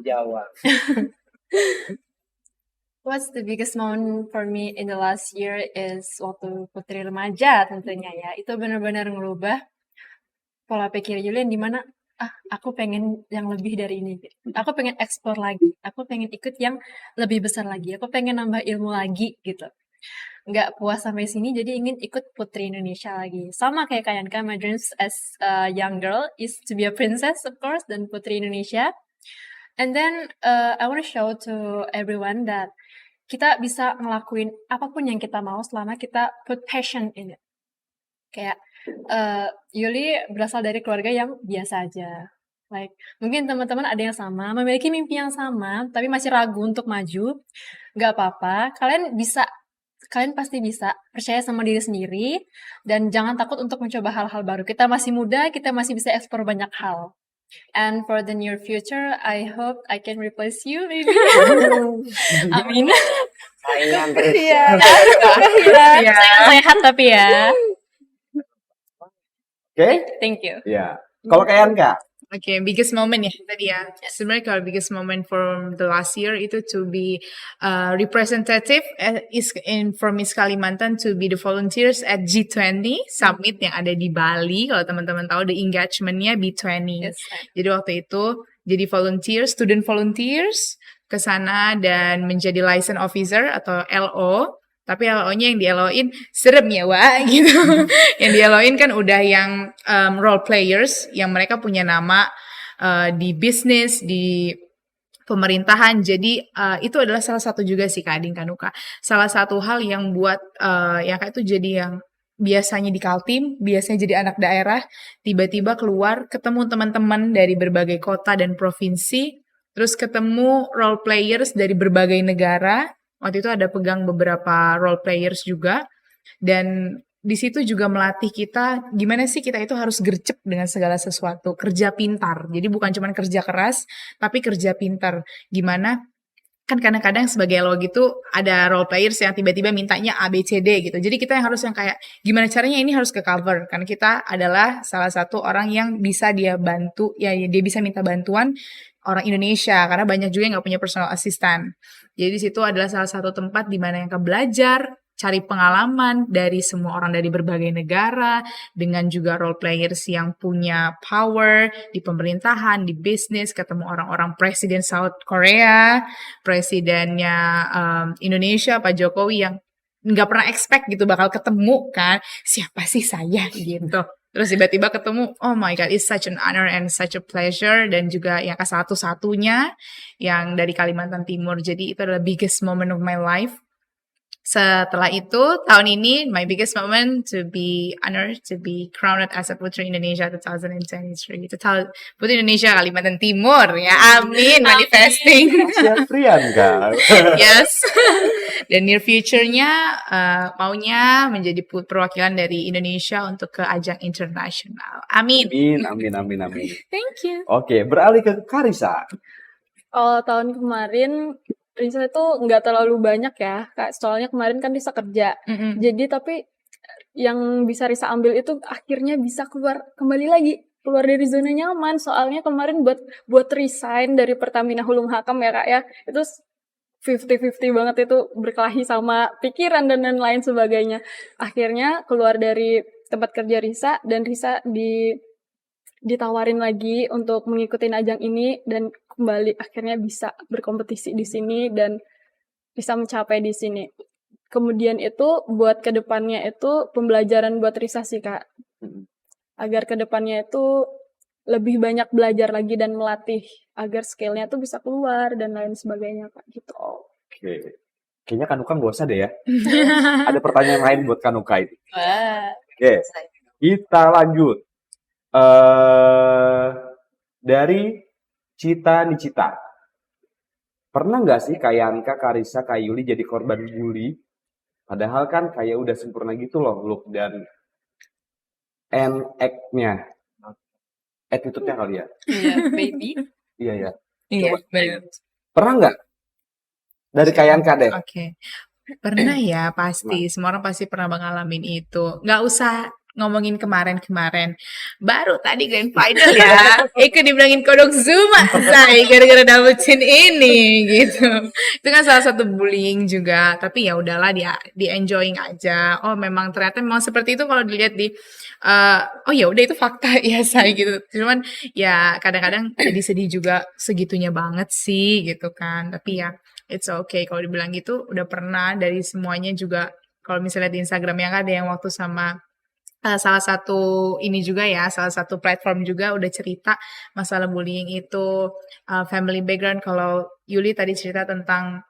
Jawa. What's the biggest moment for me in the last year is waktu Putri Remaja tentunya ya. Itu benar-benar ngerubah pola pikir Julian di mana aku pengen yang lebih dari ini. Aku pengen explore lagi. Aku pengen ikut yang lebih besar lagi. Aku pengen nambah ilmu lagi gitu. Nggak puas sampai sini jadi ingin ikut Putri Indonesia lagi. Sama kayak Kayanka, my dreams as a young girl is to be a princess of course dan Putri Indonesia. And then I want to show to everyone that kita bisa ngelakuin apapun yang kita mau selama kita put passion in it. Kayak Yuli berasal dari keluarga yang biasa aja. Like mungkin teman-teman ada yang sama, memiliki mimpi yang sama, tapi masih ragu untuk maju. Gak apa-apa, kalian pasti bisa percaya sama diri sendiri dan jangan takut untuk mencoba hal-hal baru. Kita masih muda, kita masih bisa explore banyak hal. And for the near future, I hope I can replace you maybe. Amin. Saingan terus. Iya. Iya. Sehat tapi ya. Oke? Thank you. Ya. Kalau kayak Anka? Oke, biggest moment ya tadi ya. Sebenarnya kalau biggest moment from the last year itu to be representative for Miss Kalimantan to be the volunteers at G20 Summit yang ada di Bali. Kalau teman-teman tahu the engagement-nya B20. Yes. Jadi waktu itu jadi student volunteers ke sana dan menjadi license officer atau LO. Tapi LO-nya yang di-LO-in serem ya, Wak, gitu. Yang di-LO-in kan udah yang role players, yang mereka punya nama di bisnis, di pemerintahan. Jadi itu adalah salah satu juga sih Kak Ading Kanuka. Salah satu hal yang buat yang kayak itu jadi yang biasanya di Kaltim, biasanya jadi anak daerah, tiba-tiba keluar ketemu teman-teman dari berbagai kota dan provinsi, terus ketemu role players dari berbagai negara. Waktu itu ada pegang beberapa role players juga, dan di situ juga melatih kita gimana sih kita itu harus gercep dengan segala sesuatu, kerja pintar. Jadi bukan cuma kerja keras, tapi kerja pintar. Gimana? Kan kadang-kadang sebagai lo gitu ada role players yang tiba-tiba mintanya A, B, C, D gitu. Jadi kita yang harus yang kayak gimana caranya ini harus ke cover. Karena kita adalah salah satu orang yang bisa dia bantu, ya dia bisa minta bantuan orang Indonesia. Karena banyak juga yang gak punya personal assistant. Jadi di situ adalah salah satu tempat di mana yang ke belajar, cari pengalaman dari semua orang dari berbagai negara, dengan juga role players yang punya power di pemerintahan, di bisnis, ketemu orang-orang presiden South Korea, presidennya Indonesia, Pak Jokowi yang nggak pernah expect gitu bakal ketemu kan, siapa sih saya gitu. Terus tiba-tiba ketemu, oh my God, it's such an honor and such a pleasure. Dan juga yang ke satu-satunya yang dari Kalimantan Timur. Jadi itu adalah biggest moment of my life. Setelah itu, tahun ini, my biggest moment to be honored to be crowned as a Putri Indonesia 2023. Putri Indonesia Kalimantan Timur, ya amin, manifesting. Asia Priyanka. Yes. Dan near future-nya maunya menjadi perwakilan dari Indonesia untuk ke ajang internasional. Amin. Amin. Thank you. Oke, beralih ke Karissa. Tahun kemarin Risa itu nggak terlalu banyak ya, Kak. Soalnya kemarin kan Risa kerja. Jadi tapi yang bisa Risa ambil itu akhirnya bisa keluar dari zona nyaman. Soalnya kemarin buat resign dari Pertamina Hulu Mahakam ya Kak ya, itu 50-50 banget, itu berkelahi sama pikiran dan lain sebagainya. Akhirnya keluar dari tempat kerja Risa, dan Risa ditawarin lagi untuk mengikuti ajang ini, dan kembali akhirnya bisa berkompetisi di sini dan bisa mencapai di sini. Kemudian itu buat kedepannya itu pembelajaran buat Risa sih Kak, agar kedepannya itu lebih banyak belajar lagi dan melatih agar skillnya tuh bisa keluar dan lain sebagainya Kak gitu. Oke, kayaknya Kanuka nggak usah deh ya. Ada pertanyaan lain buat Kanuka ini. Oke, kita lanjut. Dari Cita Nicita, pernah nggak sih kayak Anka, Karissa, Kak Yuli jadi korban bully? Padahal kan kayak udah sempurna gitu loh look dan act-nya, attitude-nya kali ya. Iya, baby. Iya ya. Iya, Coba. benar. Pernah nggak? Dari kayak Anka deh. Oke. Pernah ya, pasti. Semua orang pasti pernah mengalami itu. Nggak usah ngomongin kemarin-kemarin. Baru tadi grand final ya. Eko dibilangin kodok Zuma, say, gara-gara dapetin ini gitu. Itu kan salah satu bullying juga. Tapi ya udahlah, di enjoying aja. Oh, memang ternyata memang seperti itu kalau dilihat di oh ya udah itu fakta ya say gitu. Cuman ya kadang-kadang jadi sedih juga, segitunya banget sih gitu kan. Tapi ya it's okay kalau dibilang gitu. Udah pernah dari semuanya juga. Kalau misalnya di Instagram yang ada yang waktu sama salah satu ini juga ya, salah satu platform juga udah cerita masalah bullying itu, family background. Kalau Yuli tadi cerita tentang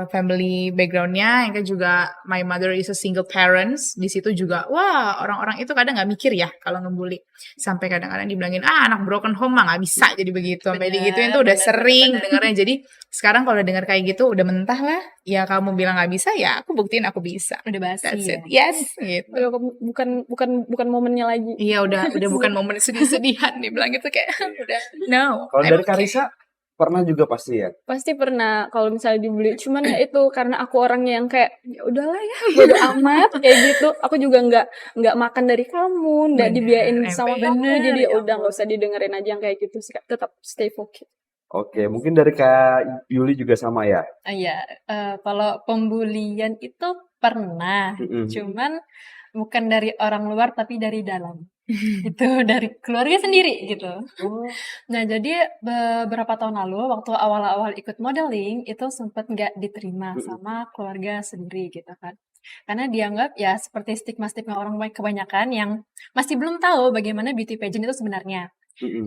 family background-nya, yang kan juga my mother is a single parents. Di situ juga, wah orang-orang itu kadang nggak mikir ya kalau ngebully. Sampai kadang-kadang dibilangin, anak broken home mah nggak bisa jadi begitu. Sampai digituin tuh udah sering dengarnya. Jadi sekarang kalau dengar kayak gitu udah mentah lah. Ya kamu bilang nggak bisa, ya aku buktiin aku bisa. Udah basi That's ya. it. Yes, gitu. Bukan momennya lagi. Iya udah bukan momen sedih-sedihan nih bilang gitu kayak udah no. Kalau I'm dari okay. Karissa pernah juga pasti ya. Pasti pernah kalau misalnya dibully. Cuman ya itu karena aku orangnya yang kayak ya udahlah ya bodo amat kayak gitu. Aku juga nggak makan dari kamu, nggak dibiayain sama kamu. Jadi ya udah nggak usah didengerin aja yang kayak gitu sih. Tetap stay focused. Oke, mungkin dari Kak Yuli juga sama ya. Iya, kalau pembulian itu pernah, cuman bukan dari orang luar tapi dari dalam. Itu dari keluarga sendiri gitu. Nah, jadi beberapa tahun lalu waktu awal-awal ikut modeling itu sempat nggak diterima sama keluarga sendiri gitu kan. Karena dianggap ya seperti stigma-stigma orang kebanyakan yang masih belum tahu bagaimana beauty pageant itu sebenarnya.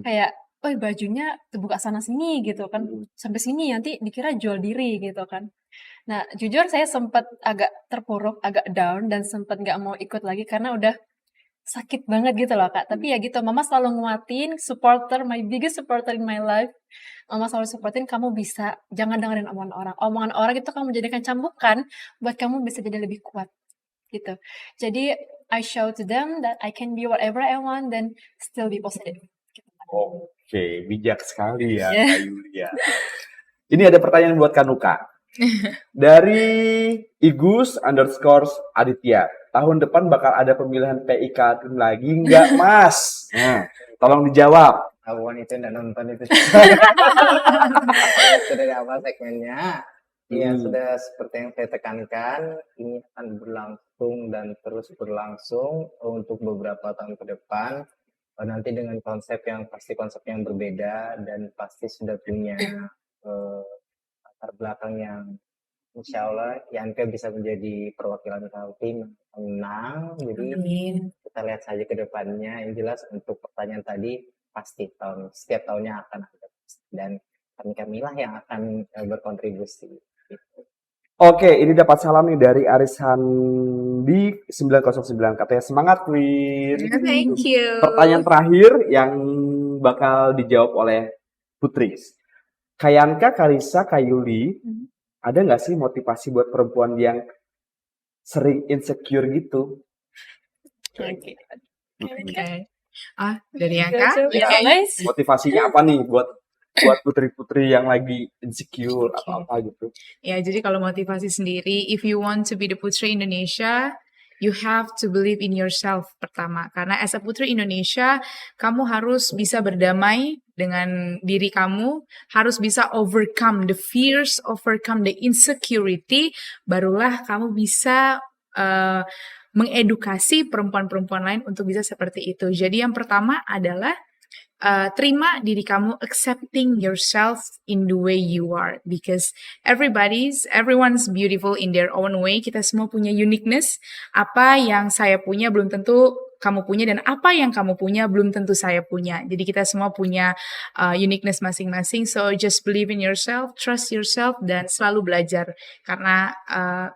Kayak oh bajunya terbuka sana sini gitu kan, sampai sini nanti dikira jual diri gitu kan. Nah, jujur saya sempat agak terpuruk, agak down dan sempat nggak mau ikut lagi karena udah sakit banget gitu loh Kak. Tapi ya gitu, mama selalu nguatin, supporter, my biggest supporter in my life. Mama selalu supportin, kamu bisa, jangan dengerin omongan orang. Omongan orang itu kamu jadikan cambukan buat kamu bisa jadi lebih kuat gitu. Jadi I show to them that I can be whatever I want dan still be positive. Oke, bijak sekali ya Yeah. Kak Yulia. Ini ada pertanyaan buat Kanuka. Dari Igus_Aditya. Tahun depan bakal ada pemilihan PIK tim lagi nggak Mas? Nah, tolong dijawab. Awan itu udah nonton itu. Sudah dari awal segmennya. Ya sudah seperti yang saya tekankan, ini akan berlangsung dan terus berlangsung untuk beberapa tahun ke depan. Nanti dengan konsep yang yang berbeda dan pasti sudah punya latar belakang yang insya Allah Yanka bisa menjadi perwakilan Kaltim menang. Jadi kita lihat saja ke depannya. Yang jelas untuk pertanyaan tadi pasti setiap tahunnya akan ada dan kamilah yang akan berkontribusi. Oke, ini dapat salam nih dari Aris Handi 909. Katanya semangat Queen. Thank you. Pertanyaan terakhir yang bakal dijawab oleh Putri. Kayanka, Karisa, Kayuli, ada nggak sih motivasi buat perempuan yang sering insecure gitu? Oke. Dari Yanka? Motivasinya apa nih buat putri-putri yang lagi insecure atau apa gitu? Ya, jadi kalau motivasi sendiri, if you want to be the Putri Indonesia, you have to believe in yourself pertama. Karena as a Putri Indonesia, kamu harus bisa berdamai dengan diri kamu, harus bisa overcome the fears, overcome the insecurity, barulah kamu bisa mengedukasi perempuan-perempuan lain untuk bisa seperti itu. Jadi yang pertama adalah terima diri kamu, accepting yourself in the way you are, because everyone's beautiful in their own way. Kita semua punya uniqueness. Apa yang saya punya belum tentu kamu punya, dan apa yang kamu punya belum tentu saya punya. Jadi kita semua punya uniqueness masing-masing. So just believe in yourself, trust yourself, dan selalu belajar. Karena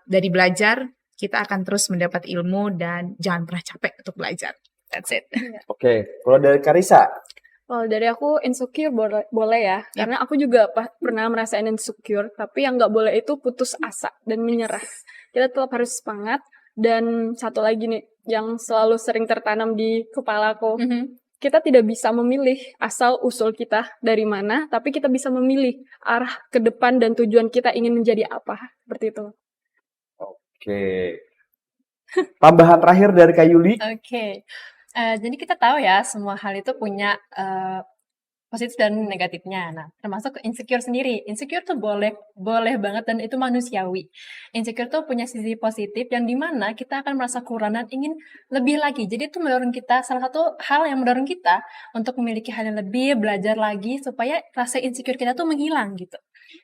dari belajar kita akan terus mendapat ilmu dan jangan pernah capek untuk belajar. That's it. Oke, kalau dari Karisa? Kalau dari aku insecure boleh ya, karena aku juga pernah merasain insecure, tapi yang nggak boleh itu putus asa dan menyerah. Kita tetap harus semangat, dan satu lagi nih, yang selalu sering tertanam di kepalaku, kita tidak bisa memilih asal usul kita dari mana, tapi kita bisa memilih arah ke depan dan tujuan kita ingin menjadi apa, seperti itu. Oke. Tambahan terakhir dari Kak Yuli? Oke. Jadi kita tahu ya, semua hal itu punya positif dan negatifnya. Nah, termasuk insecure sendiri. Insecure tuh boleh banget dan itu manusiawi. Insecure tuh punya sisi positif yang dimana kita akan merasa kurang dan ingin lebih lagi. Jadi itu mendorong kita, salah satu hal yang mendorong kita untuk memiliki hal yang lebih, belajar lagi supaya rasa insecure kita tuh menghilang gitu.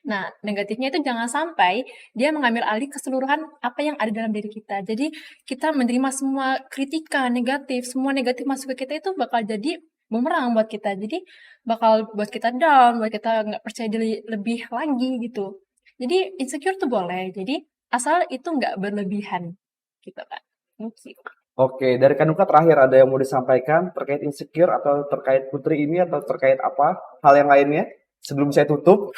Nah, negatifnya itu jangan sampai dia mengambil alih keseluruhan apa yang ada dalam diri kita. Jadi kita menerima semua kritikan negatif, semua negatif masuk ke kita itu bakal jadi bumerang buat kita. Jadi bakal buat kita down, buat kita nggak percaya diri lebih lagi gitu. Jadi insecure tuh boleh. Jadi asal itu nggak berlebihan gitu kan. Oke, dari Kanuka terakhir ada yang mau disampaikan terkait insecure atau terkait Putri ini atau terkait apa hal yang lainnya sebelum saya tutup?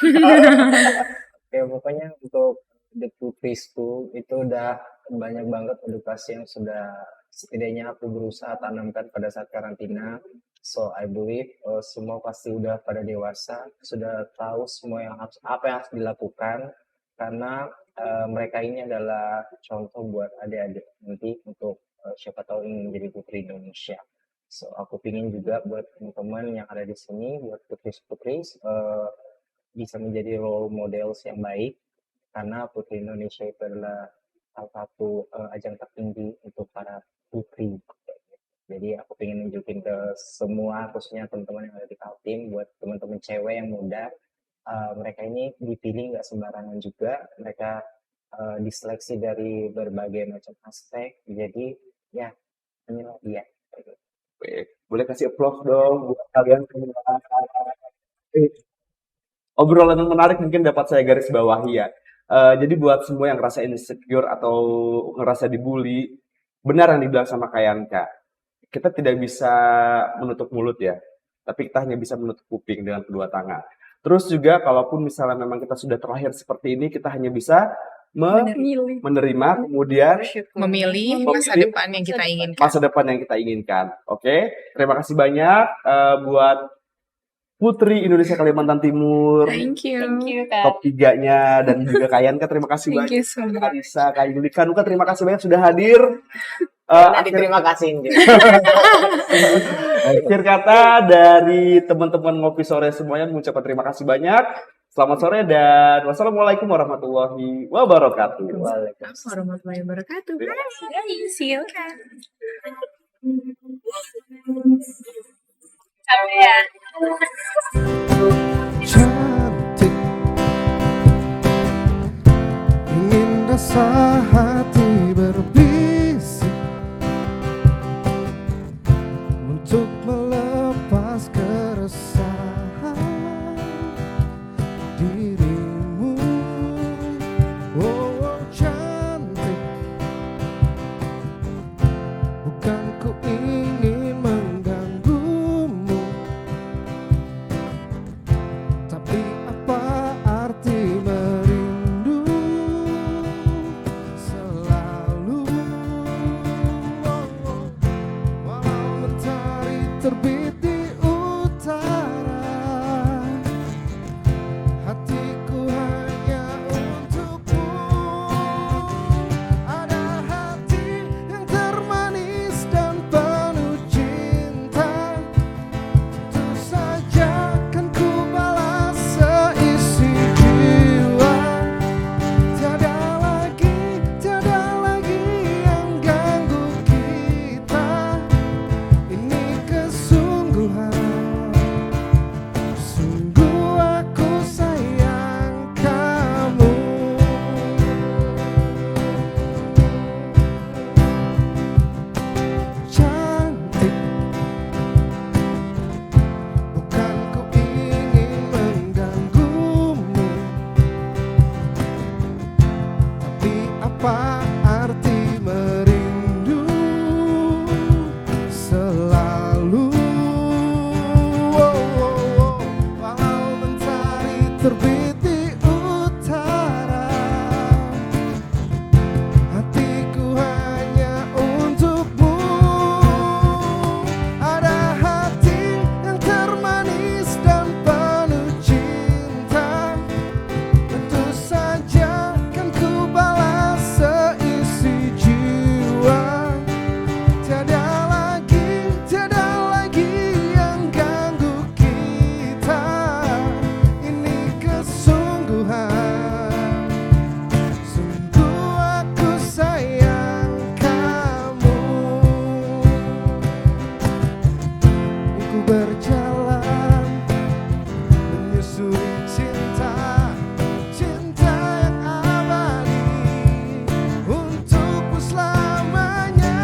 Ya pokoknya untuk The Putri School itu udah banyak banget edukasi yang sudah setidaknya aku berusaha tanamkan pada saat karantina. So I believe semua pasti udah pada dewasa, sudah tahu semua apa yang harus dilakukan, karena mereka ini adalah contoh buat adik-adik nanti untuk siapa tahu ingin menjadi Putri Indonesia. So aku pingin juga buat teman-teman yang ada di sini, buat putri-putri bisa menjadi role models yang baik, karena Putri Indonesia itu adalah salah satu ajang tertinggi untuk para putri. Jadi aku pengen nunjukin ke semua, khususnya teman-teman yang ada di Kaltim, buat teman-teman cewek yang muda, mereka ini dipilih nggak sembarangan juga, mereka diseleksi dari berbagai macam aspek. Jadi ya inilah dia. Baik. Boleh kasih applause dong buat kalian semua. Obrolan yang menarik mungkin dapat saya garis bawahi ya. Jadi buat semua yang ngerasa insecure atau ngerasa dibully, benar yang dibilang sama Kak Yanka. Kita tidak bisa menutup mulut ya, tapi kita hanya bisa menutup kuping dengan kedua tangan. Terus juga kalaupun misalnya memang kita sudah terlahir seperti ini, kita hanya bisa menerima, kemudian Memilih masa depan yang kita inginkan. masa depan yang kita inginkan. Oke, terima kasih banyak buat Putri Indonesia Kalimantan Timur. Thank you. Thank you, Top Kak. 3-nya dan juga Kak Yanka, terima kasih Thank banyak. you so much. Kak Risa, Kak Yulika, Nuka, terima kasih banyak sudah hadir. Nanti terima kasih. Akhir kata dari teman-teman ngopi sore semuanya mengucapkan terima kasih banyak. Selamat sore dan wassalamualaikum warahmatullahi wabarakatuh. Waalaikumsalam warahmatullahi wabarakatuh. Hai, see you. Sampai ya. Cantik, ingin rasa hati berbisik untuk melepas keresahan dirimu. Oh, cantik, bukan ku ingin mengganggumu, tapi apa arti merindu selalu? Walau mentari terbit di utara, hatiku hanya untukmu. Ada hati yang termanis dan penuh cinta, tentu saja kan ku balas seisi jiwa. Tiada lagi yang ganggu kita. Ini kesungguhan, sungguh aku sayang kamu. Cantik, bukan ku ingin mengganggumu, tapi apa arti merindu selalu? Walau mentari terbit di utara, hatiku hanya untukmu. Ada hati yang termanis dan penuh cinta, tentu saja kan ku balas seisi jiwa. Tiada lagi yang ganggu kita. Ini kesungguhan, sungguh aku sayang kamu. Ku berjalan menyusuri cinta, cinta yang abadi untukmu selamanya.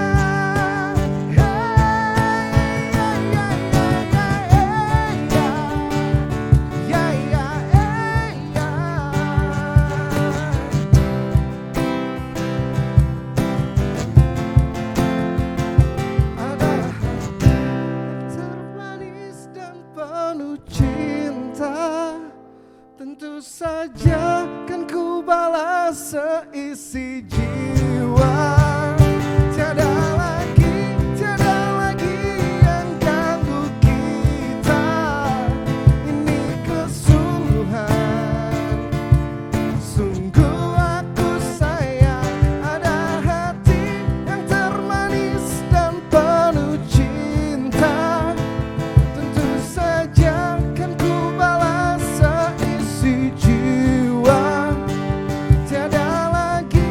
Ada termanis dan penuh cinta, tentu saja kan ku balas seisi jiwa. Tiada lagi yang ganggu kita. Ini kesungguhan, sungguh aku sayang. Ada hati yang termanis dan penuh cinta, tentu saja kan ku balas seisi jiwa. Tiada lagi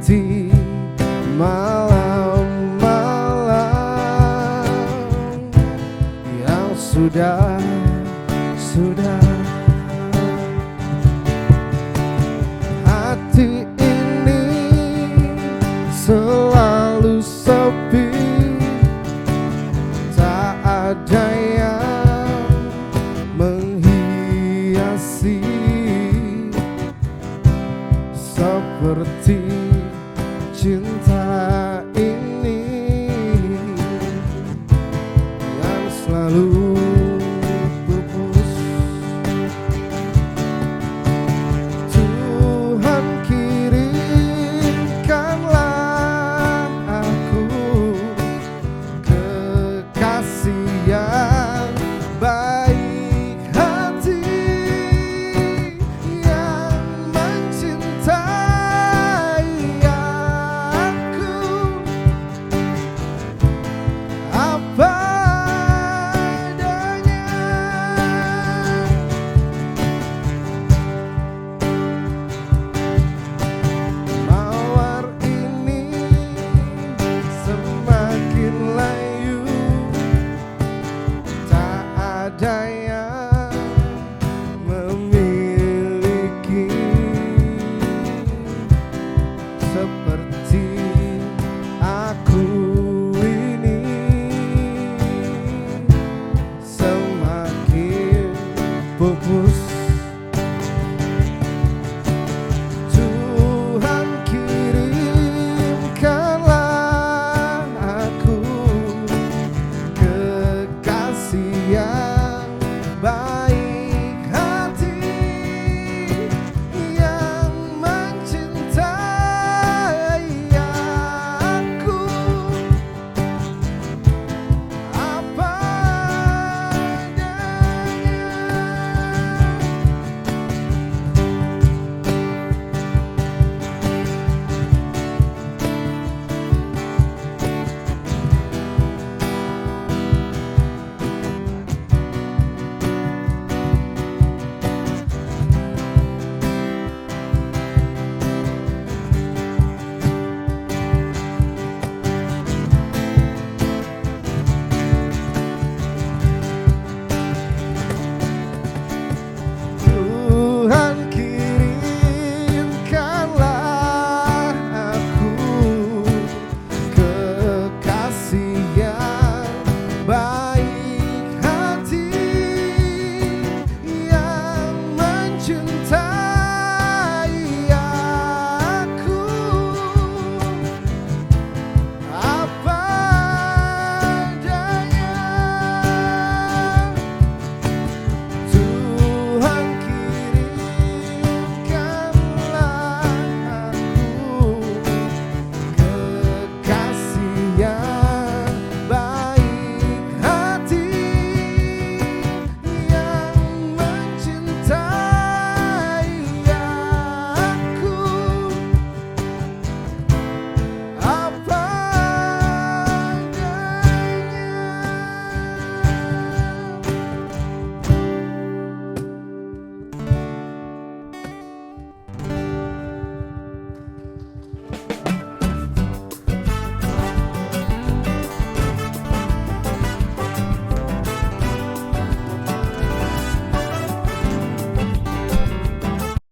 seperti malam-malam yang sudah hati ini selalu sepi, tak ada yang menghiasi seperti cinta.